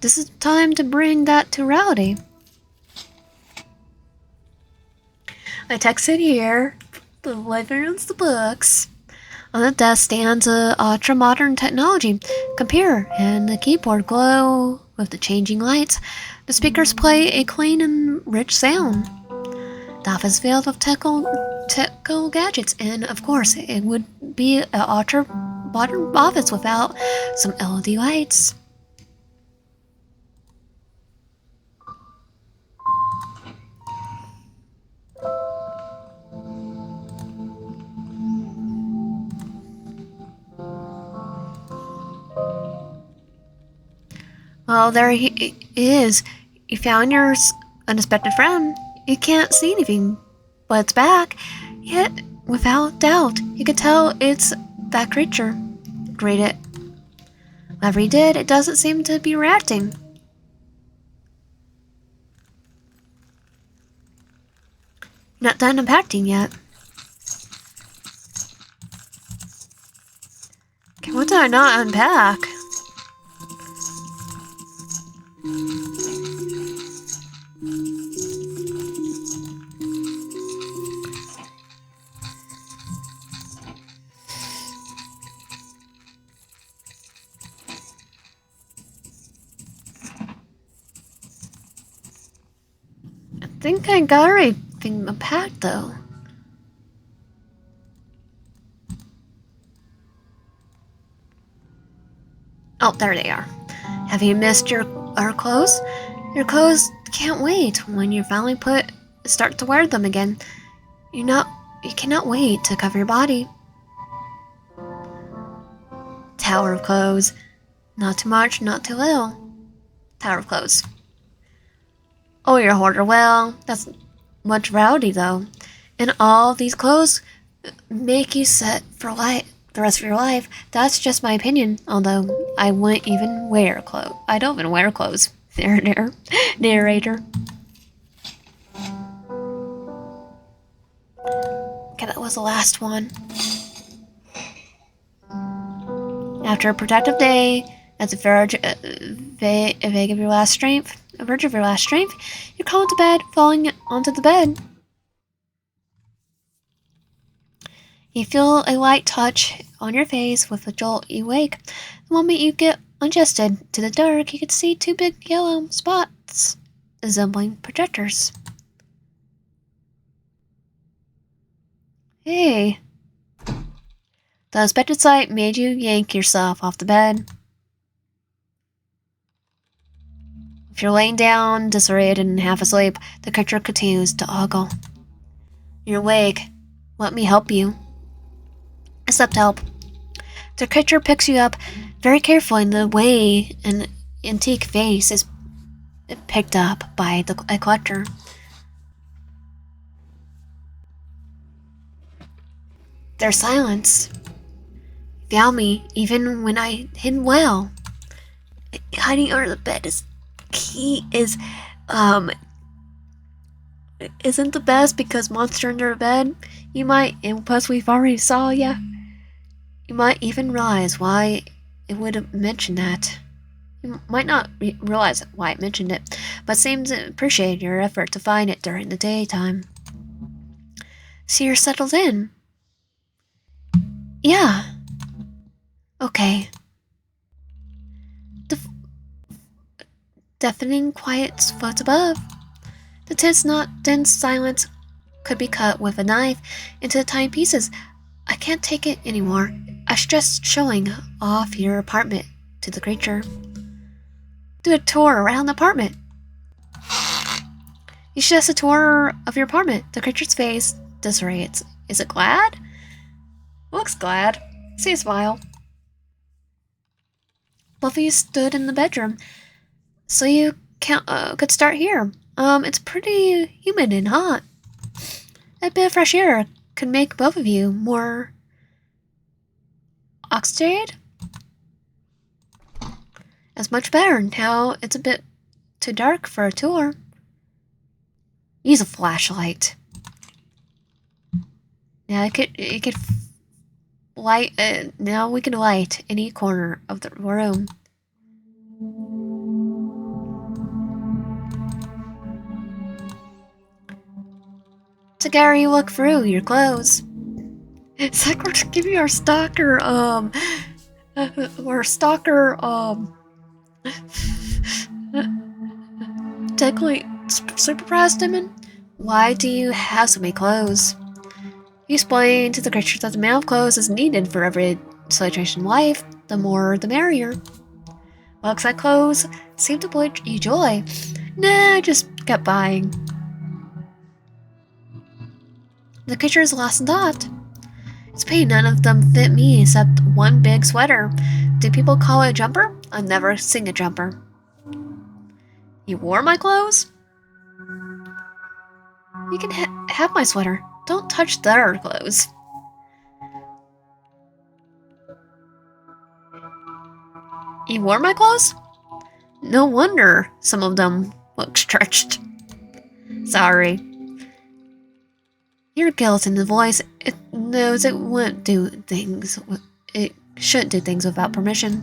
This is time to bring that to reality. I texted here. The living room's the books. On the desk stands a ultra-modern technology computer, and the keyboard glow with the changing lights. The speakers play a clean and rich sound. The office filled with technical gadgets, and of course, it would be an ultra-modern office without some LED lights. Well, there he is. You found your unexpected friend. You can't see anything, but it's back. Yet, without doubt, you can tell it's that creature. Read it. Whatever he did, it doesn't seem to be reacting. Not done impacting yet. Okay, what did I not unpack? I think I got everything unpacked though. Oh, there they are. Have you missed our clothes? Your clothes can't wait when you finally start to wear them again. You cannot wait to cover your body. Tower of clothes. Not too much, not too little. Tower of clothes. Oh, you're a hoarder. Well, that's much rowdy though. And all these clothes make you set for life the rest of your life. That's just my opinion. Although I wouldn't even wear clothes. I don't even wear clothes. Narrator. Okay, that was the last one. After a productive day, at the verge of your last strength, you're called to bed, falling onto the bed. You feel a light touch on your face. With a jolt, you wake. The moment you get adjusted to the dark, you can see two big yellow spots resembling projectors. Hey. The unexpected sight made you yank yourself off the bed. If you're laying down, disoriented and half asleep, the creature continues to ogle. You're awake. Let me help you. Accept help. The creature picks you up very carefully in the way an antique vase is picked up by a collector. There's silence. Found me, even when I hid well. Hiding under the bed isn't the best because monster under a bed. You might, and plus we've already saw ya. You might even realize why it would have mentioned that. You might not realize why it mentioned it, but seems to appreciate your effort to find it during the daytime. So you're settled in? Yeah. Okay. Deafening quiet floats above. The dense silence could be cut with a knife into tiny pieces. I can't take it anymore. I suggest showing off your apartment to the creature. Do a tour around the apartment. You suggest a tour of your apartment. The creature's face disorients. Is it glad? Looks glad. See a smile. Both of you stood in the bedroom, so you could start here. It's pretty humid and hot. A bit of fresh air could make both of you more oxygenated. That's much better. Now it's a bit too dark for a tour. Use a flashlight. Now you could light. Now we can light any corner of the room. Together you look through your clothes. It's like we're giving our stalker, technically supervised him. Why do you have so many clothes? You explain to the creature that the amount of clothes is needed for every situation in life. The more, the merrier. Looks like clothes seem to bring you joy. Nah, I just kept buying. The creature is lost in thought. It's pity none of them fit me except one big sweater. Do people call it a jumper? I've never seen a jumper. You wore my clothes? You can have my sweater. Don't touch their clothes. You wore my clothes? No wonder some of them look stretched. Sorry. Your guilt in the voice, it knows it wouldn't do things. It shouldn't do things without permission.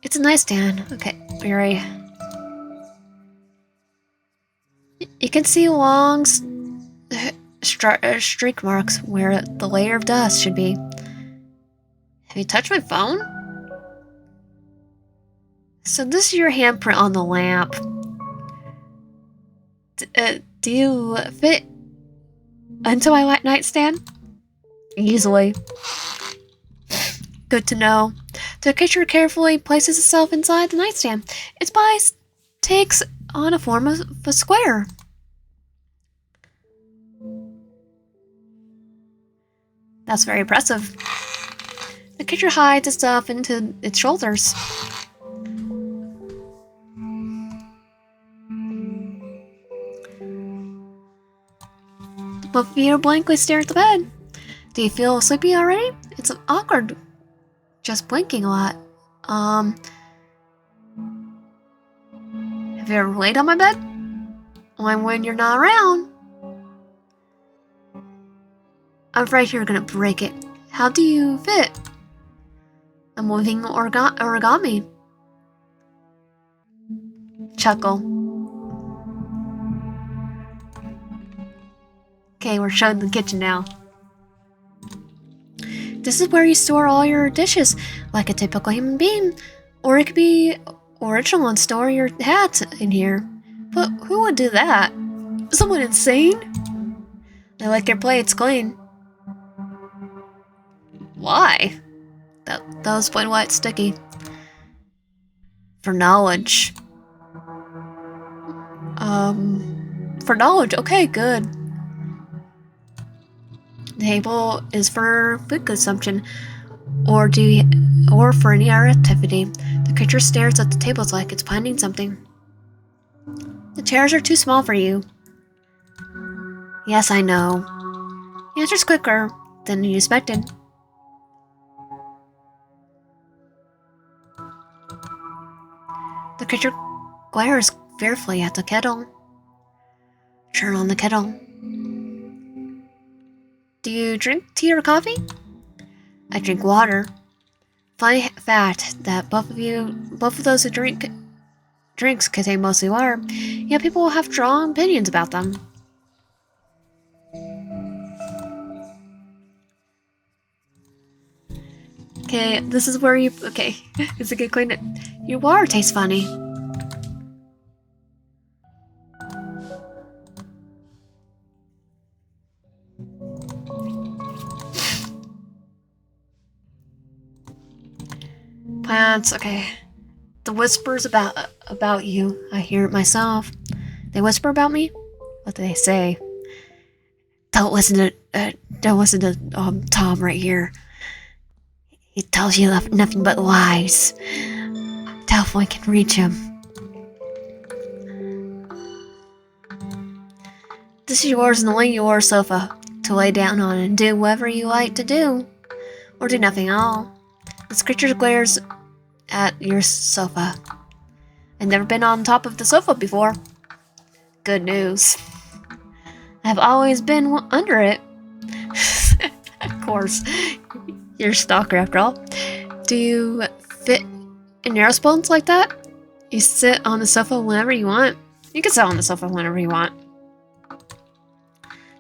It's a nightstand. Okay, Barry. You can see long streak marks where the layer of dust should be. Have you touched my phone? So this is your handprint on the lamp. Do you fit into my nightstand? Easily. Good to know. The creature carefully places itself inside the nightstand. Its body takes on a form of a square. That's very impressive. The creature hides itself into its shoulders. Both of you blankly stare at the bed. Do you feel sleepy already? It's awkward just blinking a lot. Have you ever laid on my bed? When you're not around. I'm afraid you're gonna break it. How do you fit? A moving origami. Chuckle. Okay, we're showing the kitchen now. This is where you store all your dishes, like a typical human being. Or it could be original and store your hats in here. But who would do that? Someone insane? I like your plates clean. Why? That was plain white sticky. For knowledge. For knowledge, okay, good. The table is for food consumption, or for any other activity. The creature stares at the tables like it's planning something. The chairs are too small for you. Yes, I know. The answer's quicker than you expected. The creature glares fearfully at the kettle. Turn on the kettle. Do you drink tea or coffee? I drink water. Funny fact that both of those who drinks contain mostly water, yet people will have strong opinions about them. Okay, this is where you. Okay, it's a good clean it. Your water tastes funny. Plants, okay. The whispers about you, I hear it myself. They whisper about me? What do they say? Don't listen to Tom right here. He tells you nothing but lies. Telephone can reach him. This is yours and only your sofa to lay down on and do whatever you like to do. Or do nothing at all. This creature glares at your sofa. I've never been on top of the sofa before. Good news. I've always been under it. Of course. You're a stalker after all. Do you fit in narrow bones like that? You sit on the sofa whenever you want. You can sit on the sofa whenever you want.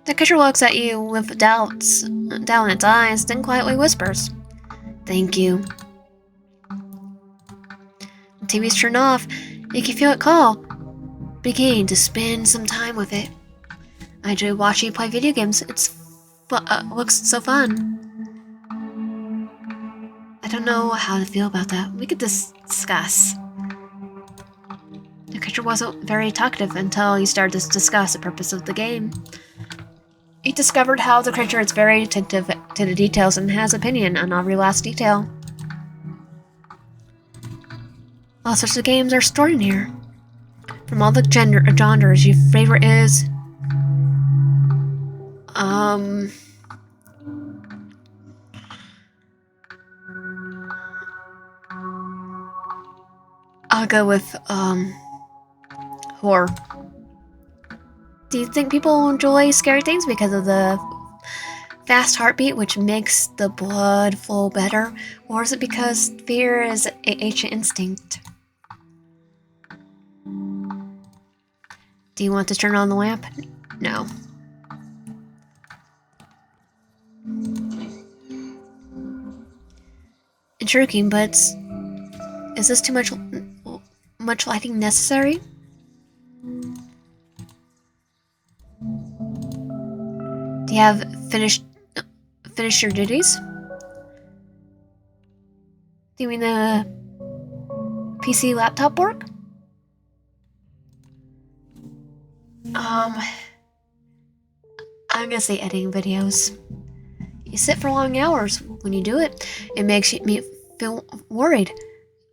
The creature looks at you with doubt in its eyes, then quietly whispers, "Thank you." The TV's turned off. You can feel it call, beginning to spend some time with it. I enjoy watching you play video games. It's looks so fun. I don't know how to feel about that. We could discuss. The creature wasn't very talkative until you started to discuss the purpose of the game. You discovered how the creature is very attentive to the details and has opinion on every last detail. All sorts of games are stored in here. From all the genres, your favorite is... I'll go with, horror. Do you think people enjoy scary things because of the fast heartbeat, which makes the blood flow better? Or is it because fear is an ancient instinct? Do you want to turn on the lamp? No. Intriguing, but is this too much lighting necessary? Do you have finished your duties? Do you mean the PC laptop work? I'm gonna say editing videos. You sit for long hours when you do it. It makes me feel worried.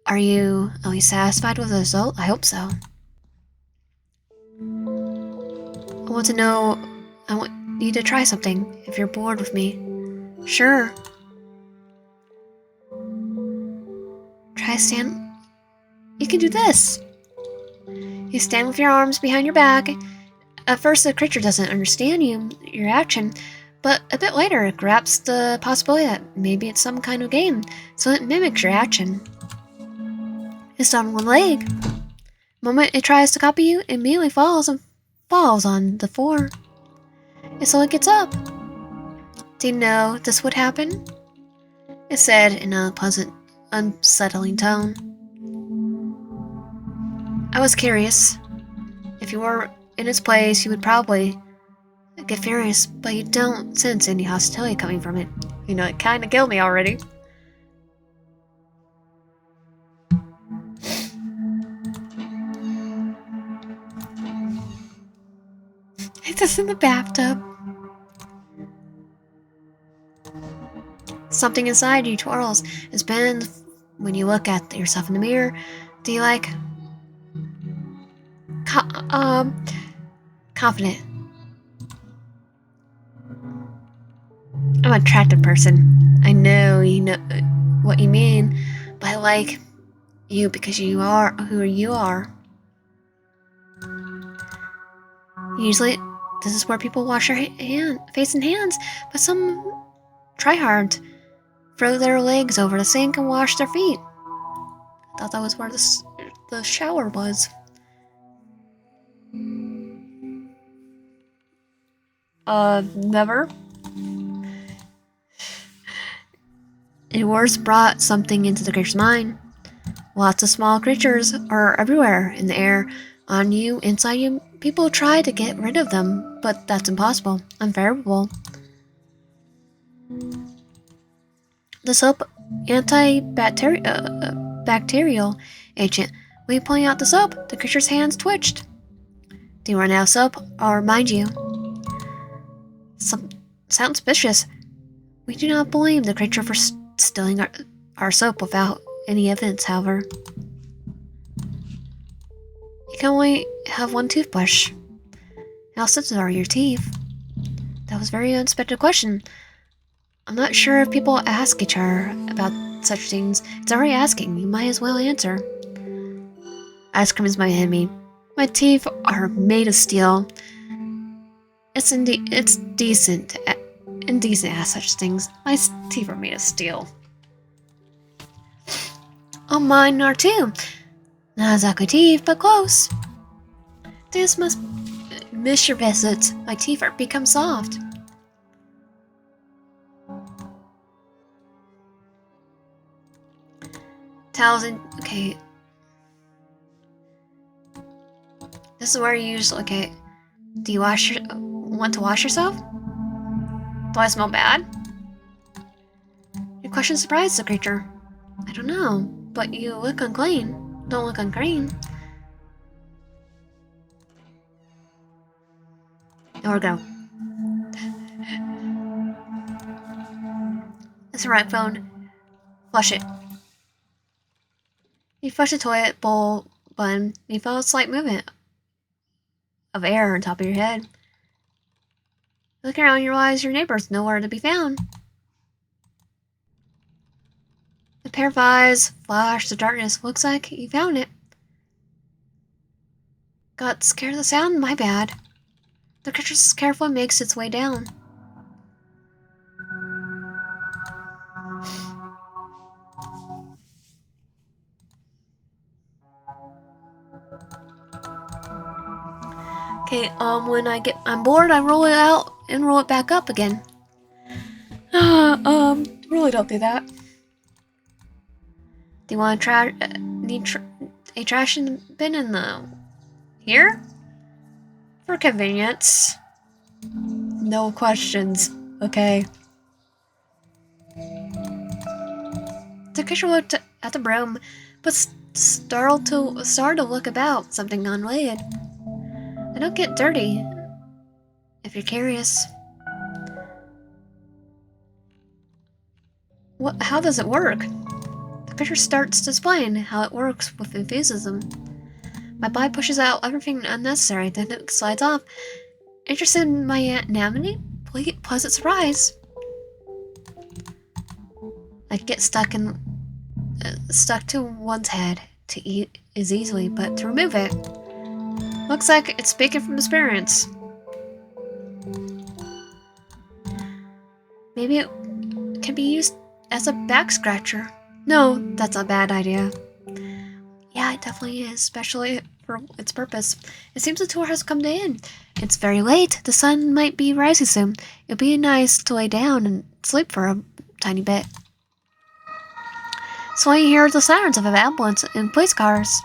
Are you satisfied with the result? I hope so. I want to know. I want you to try something if you're bored with me. Sure. Try stand. You can do this. You stand with your arms behind your back. At first, the creature doesn't understand your action, but a bit later, it grasps the possibility that maybe it's some kind of game, so it mimics your action. It's on one leg. The moment it tries to copy you, it immediately falls on the floor. It slowly gets up. Do you know this would happen? It said in a pleasant, unsettling tone. I was curious. If you were in its place, you would probably get furious, but you don't sense any hostility coming from it. You know, it kinda killed me already. It's just in the bathtub. Something inside you twirls. It's been when you look at yourself in the mirror. Do you like... confident. I'm an attractive person. I know you know what you mean, but I like you because you are who you are. Usually, this is where people wash their face and hands, but some try hard, throw their legs over the sink and wash their feet. I thought that was where the shower was. Never. Yours brought something into the creature's mind. Lots of small creatures are everywhere in the air, on you, inside you. People try to get rid of them, but that's impossible, unbearable. The soap bacterial agent. When you pulling out the soap, the creature's hands twitched. Do you run out of soap? I'll remind you. Sounds suspicious. We do not blame the creature for stealing our soap without any evidence, however. You can only have one toothbrush. How sensitive are your teeth? That was a very unexpected question. I'm not sure if people ask each other about such things. It's already asking. You might as well answer. Ice cream is my enemy. My teeth are made of steel. It's indecent to ask such things. My teeth are made of steel. Oh, mine are too. Not exactly teeth, but close. This must miss your visits. My teeth are become soft. Towels and okay. This is where you usually okay. Do you want to wash yourself? Do I smell bad? Your question surprised the creature. I don't know, but you look unclean. Don't look unclean. Or go. It's a right phone. Flush it. You push the toilet bowl button. You feel a slight movement of air on top of your head. Look around, you realize your neighbor's nowhere to be found. A pair of eyes flash the darkness. Looks like you found it. Got scared of the sound? My bad. The creature carefully makes its way down. Okay, when I'm bored, I roll it out and roll it back up again. Really don't do that. Do you want a trash bin in the here? For convenience. No questions. Okay. The creature looked at the broom, but started to look about, something unrelated. I don't get dirty, if you're curious. How does it work? The creature starts displaying how it works with enthusiasm. My body pushes out everything unnecessary, then it slides off. Interested in my anatomy? Pleasant surprise. I get stuck to one's head to eat is easily, but to remove it. Looks like it's speaking from experience. Maybe it can be used as a back scratcher. No, that's a bad idea. Yeah, it definitely is, especially for its purpose. It seems the tour has come to an end. It's very late. The sun might be rising soon. It'd be nice to lay down and sleep for a tiny bit. So you hear the sirens of an ambulance and police cars.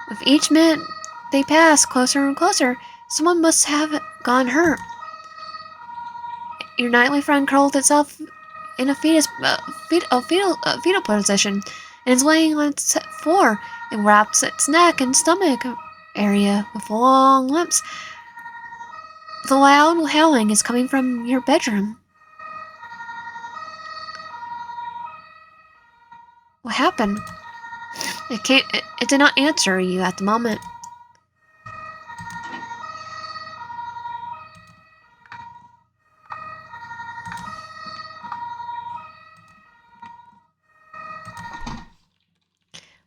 With each minute they pass closer and closer, someone must have gone hurt. Your nightly friend curled itself in a fetal position and is laying on its floor. It wraps its neck and stomach area with long limbs. The loud howling is coming from your bedroom. What happened? It did not answer you at the moment.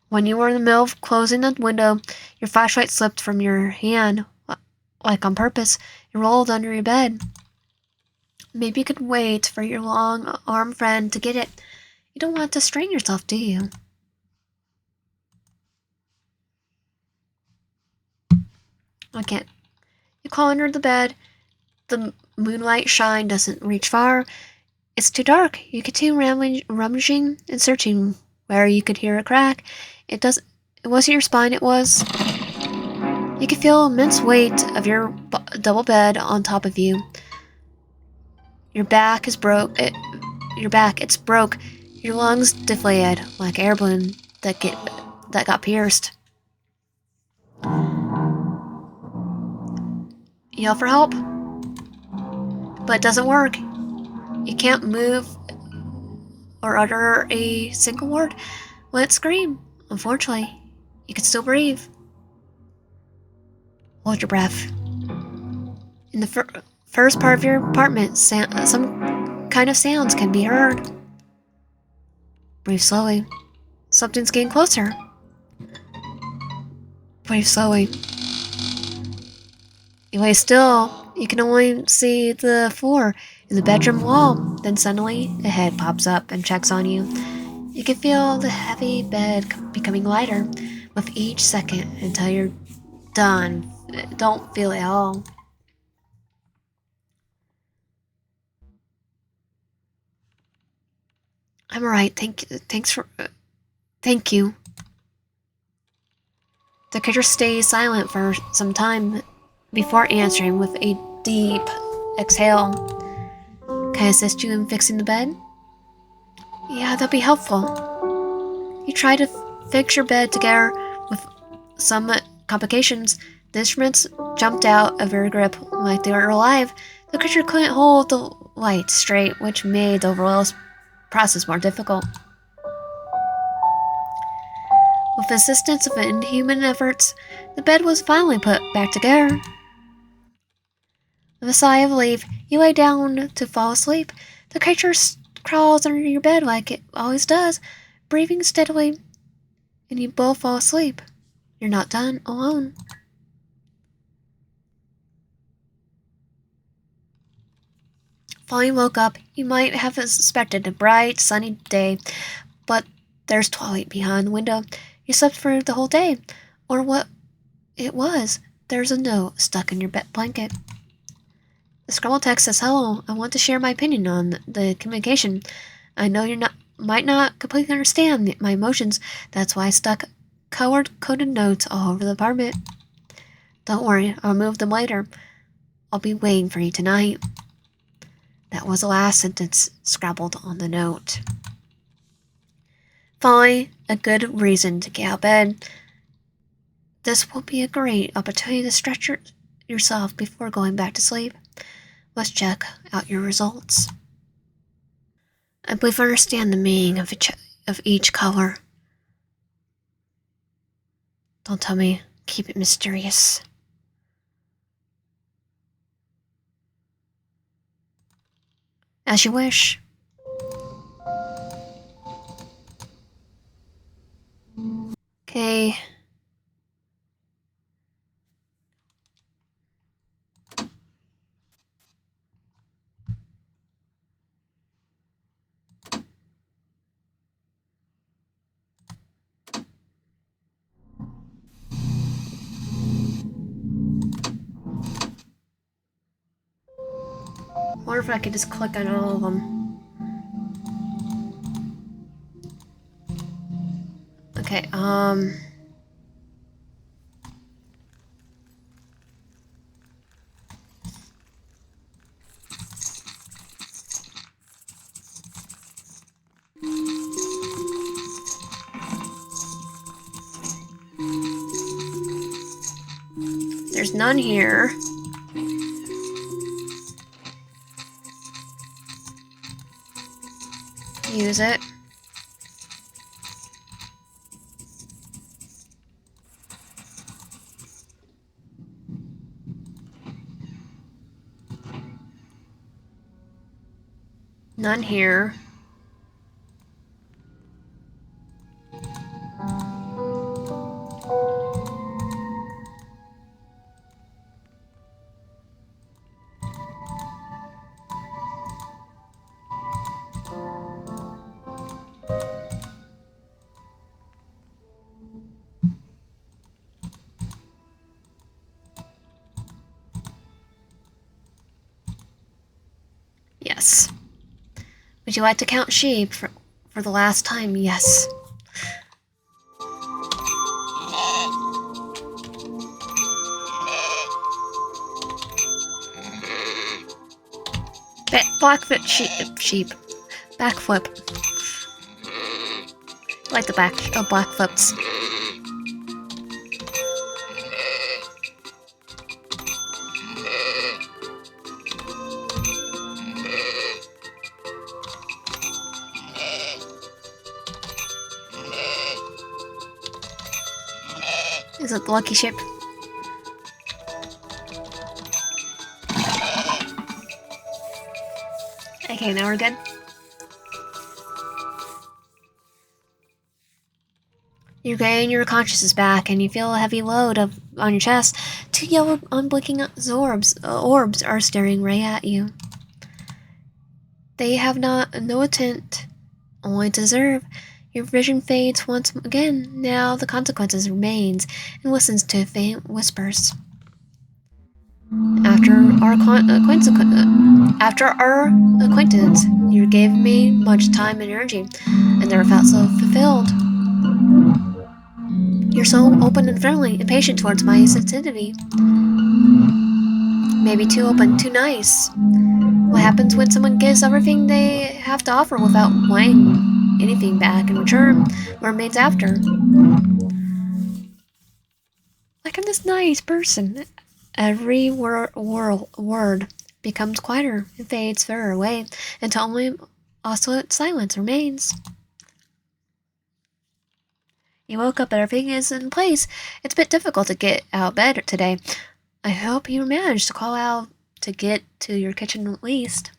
When you were in the middle of closing the window, your flashlight slipped from your hand, like on purpose. It rolled under your bed. Maybe you could wait for your long-armed friend to get it. You don't want to strain yourself, do you? I can't. You crawl under the bed. The moonlight shine doesn't reach far. It's too dark. You continue rummaging and searching where you could hear a crack. It wasn't your spine, it was. You could feel immense weight of your double bed on top of you. Your back is broke. It's broke. Your lungs deflated like air balloon that got pierced. You yell for help, but it doesn't work. You can't move or utter a single word. Let's scream. Unfortunately, you can still breathe. Hold your breath. In the first part of your apartment, some kind of sounds can be heard. Breathe slowly. Something's getting closer. Breathe slowly. You lay still. You can only see the floor and the bedroom wall. Then suddenly, a head pops up and checks on you. You can feel the heavy bed becoming lighter with each second until you're done. Don't feel it at all. I'm alright. Thank you. The creature stays silent for some time before answering with a deep exhale. Can I assist you in fixing the bed? Yeah, that'd be helpful. You try to fix your bed together with some complications. The instruments jumped out of your grip like they were alive. The creature couldn't hold the light straight, which made the overall process more difficult. With the assistance of inhuman efforts, the bed was finally put back together. With a sigh of relief, you lay down to fall asleep. The creature crawls under your bed like it always does, breathing steadily, and you both fall asleep. You're not done alone. Finally woke up, you might have suspected a bright, sunny day, but there's twilight behind the window. You slept for the whole day, or what it was. There's a note stuck in your blanket. The scribbled text says, "Hello, I want to share my opinion on the communication. I know might not completely understand my emotions. That's why I stuck color-coded notes all over the apartment. Don't worry, I'll remove them later. I'll be waiting for you tonight." That was the last sentence scribbled on the note. Finally, a good reason to get out of bed. This will be a great opportunity to stretch yourself before going back to sleep. Let's check out your results. I believe I understand the meaning of each color. Don't tell me. Keep it mysterious. As you wish. Okay. I wonder if I could just click on all of them. Okay, there's none here. Use it. None here. Yes. Would you like to count sheep for the last time? Yes. Blackfoot sheep. Backflip. I like the black flips. Is it the lucky ship? Okay, now we're good. You gain your consciousness back, and you feel a heavy load on your chest. Two yellow, unblinking orbs are staring right at you. They have no intent, only to serve. Your vision fades once again. Now the consequences remains and listens to faint whispers. After our acquaintance, you gave me much time and energy, and never felt so fulfilled. You're so open and friendly and patient towards my sensitivity. Maybe too open, too nice. What happens when someone gives everything they have to offer without wanting anything back in return? What remains after? Like I'm this nice person. Every word becomes quieter and fades further away until only absolute silence remains. You woke up and everything is in place. It's a bit difficult to get out of bed today. I hope you managed to call out to get to your kitchen at least.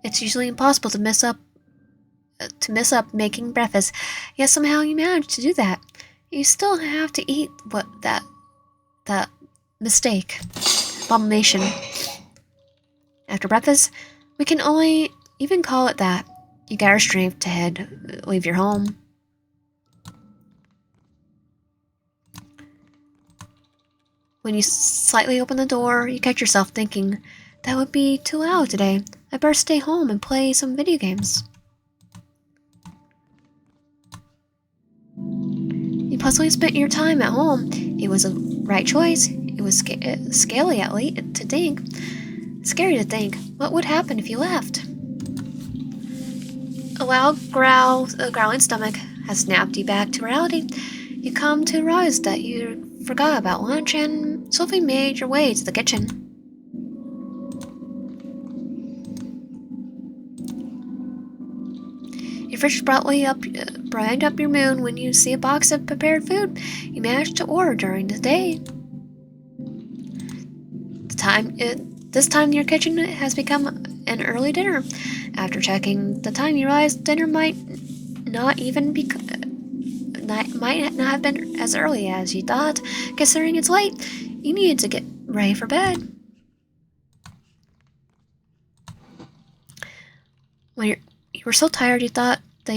It's usually impossible to miss up making breakfast, yet somehow you managed to do that. You still have to eat that mistake. Abomination. After breakfast, we can only even call it that. You got our strength to leave your home. When you slightly open the door, you catch yourself thinking, that would be too loud today. I better stay home and play some video games. You possibly spent your time at home. It was a right choice. It was scary to think. Scary to think. What would happen if you left? A loud growling stomach has snapped you back to reality. You come to realize that you forgot about lunch and softly made your way to the kitchen. Your fridge brightened up your mood when you see a box of prepared food you managed to order during the day. This time your kitchen has become an early dinner. After checking the time, you realize dinner might not have been as early as you thought. Considering it's late, you needed to get ready for bed. When you were so tired you thought that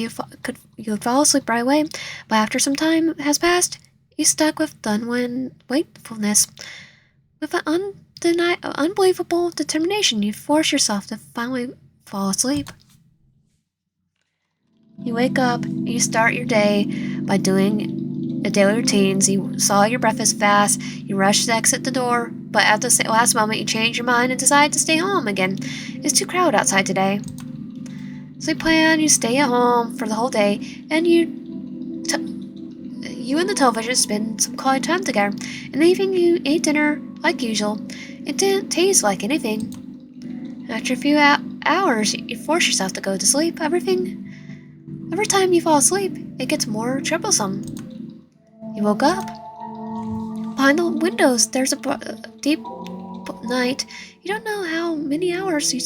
you would fall asleep right away, but after some time has passed, you stuck with wakefulness. With an unbelievable determination, you force yourself to finally fall asleep. You wake up and you start your day by doing the daily routines. You saw your breakfast fast, you rush to exit the door, but at the last moment you change your mind and decide to stay home again. It's too crowded outside today. So you stay at home for the whole day, and you and the television spend some quality time together. In the evening you ate dinner like usual. It didn't taste like anything. After a few hours, you force yourself to go to sleep. Every time you fall asleep, it gets more troublesome. You woke up. Behind the windows, there's a deep night. You don't know how many hours you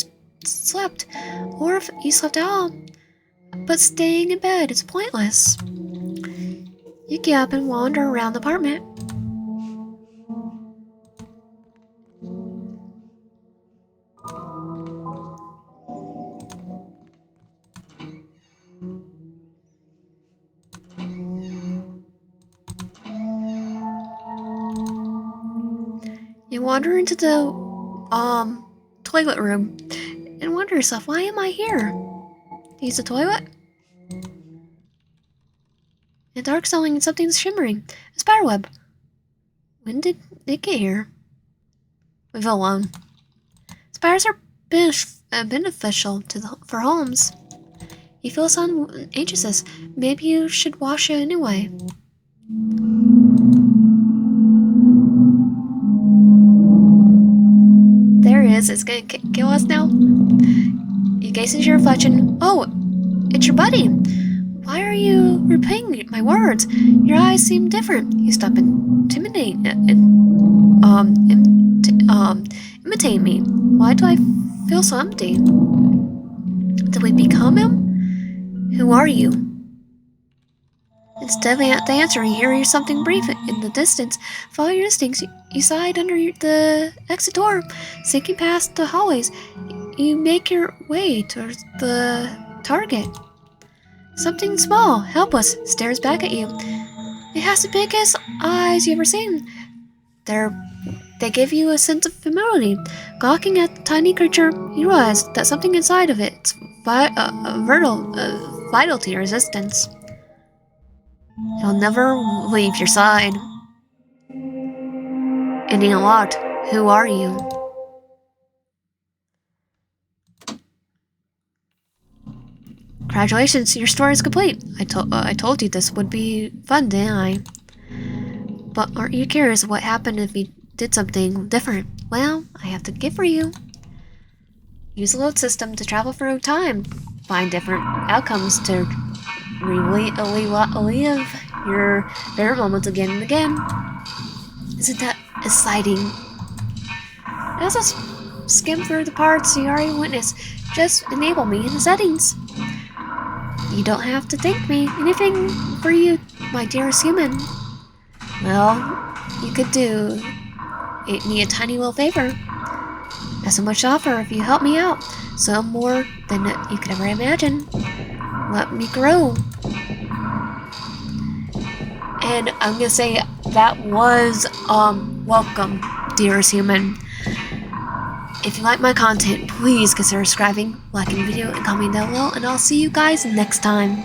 slept, or if you slept at all. But staying in bed is pointless. You get up and wander around the apartment. You wander into the toilet room and wonder yourself, why am I here? Use the toilet? In dark ceiling and something's shimmering. A spiderweb. When did it get here? Leave it alone. Spiders are beneficial for homes. You feel some anxiousness. Maybe you should wash it anyway. There it is. It's gonna kill us now. You gaze into your reflection. Oh, it's your buddy. Why are you repeating my words? Your eyes seem different. You stop imitating me. Why do I feel so empty? Did we become him? Who are you? Instead of answering, you hear something brief in the distance. Follow your instincts. You slide under the exit door, sinking past the hallways. You make your way towards the target. Something small, helpless, stares back at you. It has the biggest eyes you've ever seen. They give you a sense of familiarity. Gawking at the tiny creature, you realize that something inside of it's vital to your existence. It'll never leave your side. Ending unlocked. Who are you? Congratulations, your story is complete. I told you this would be fun, didn't I? But aren't you curious what happened if we did something different? Well, I have the gift for you. Use the load system to travel through time. find different outcomes to relive your favorite moments again and again. Isn't that exciting? As I skim through the parts you already witnessed, just enable me in the settings. You don't have to thank me. Anything for you, my dearest human. Well, you could do me a tiny little favor. I have so much to offer if you help me out. So more than you could ever imagine. Let me grow. And I'm gonna say that was welcome, dearest human. If you like my content, please consider subscribing, liking the video, and commenting down below, and I'll see you guys next time.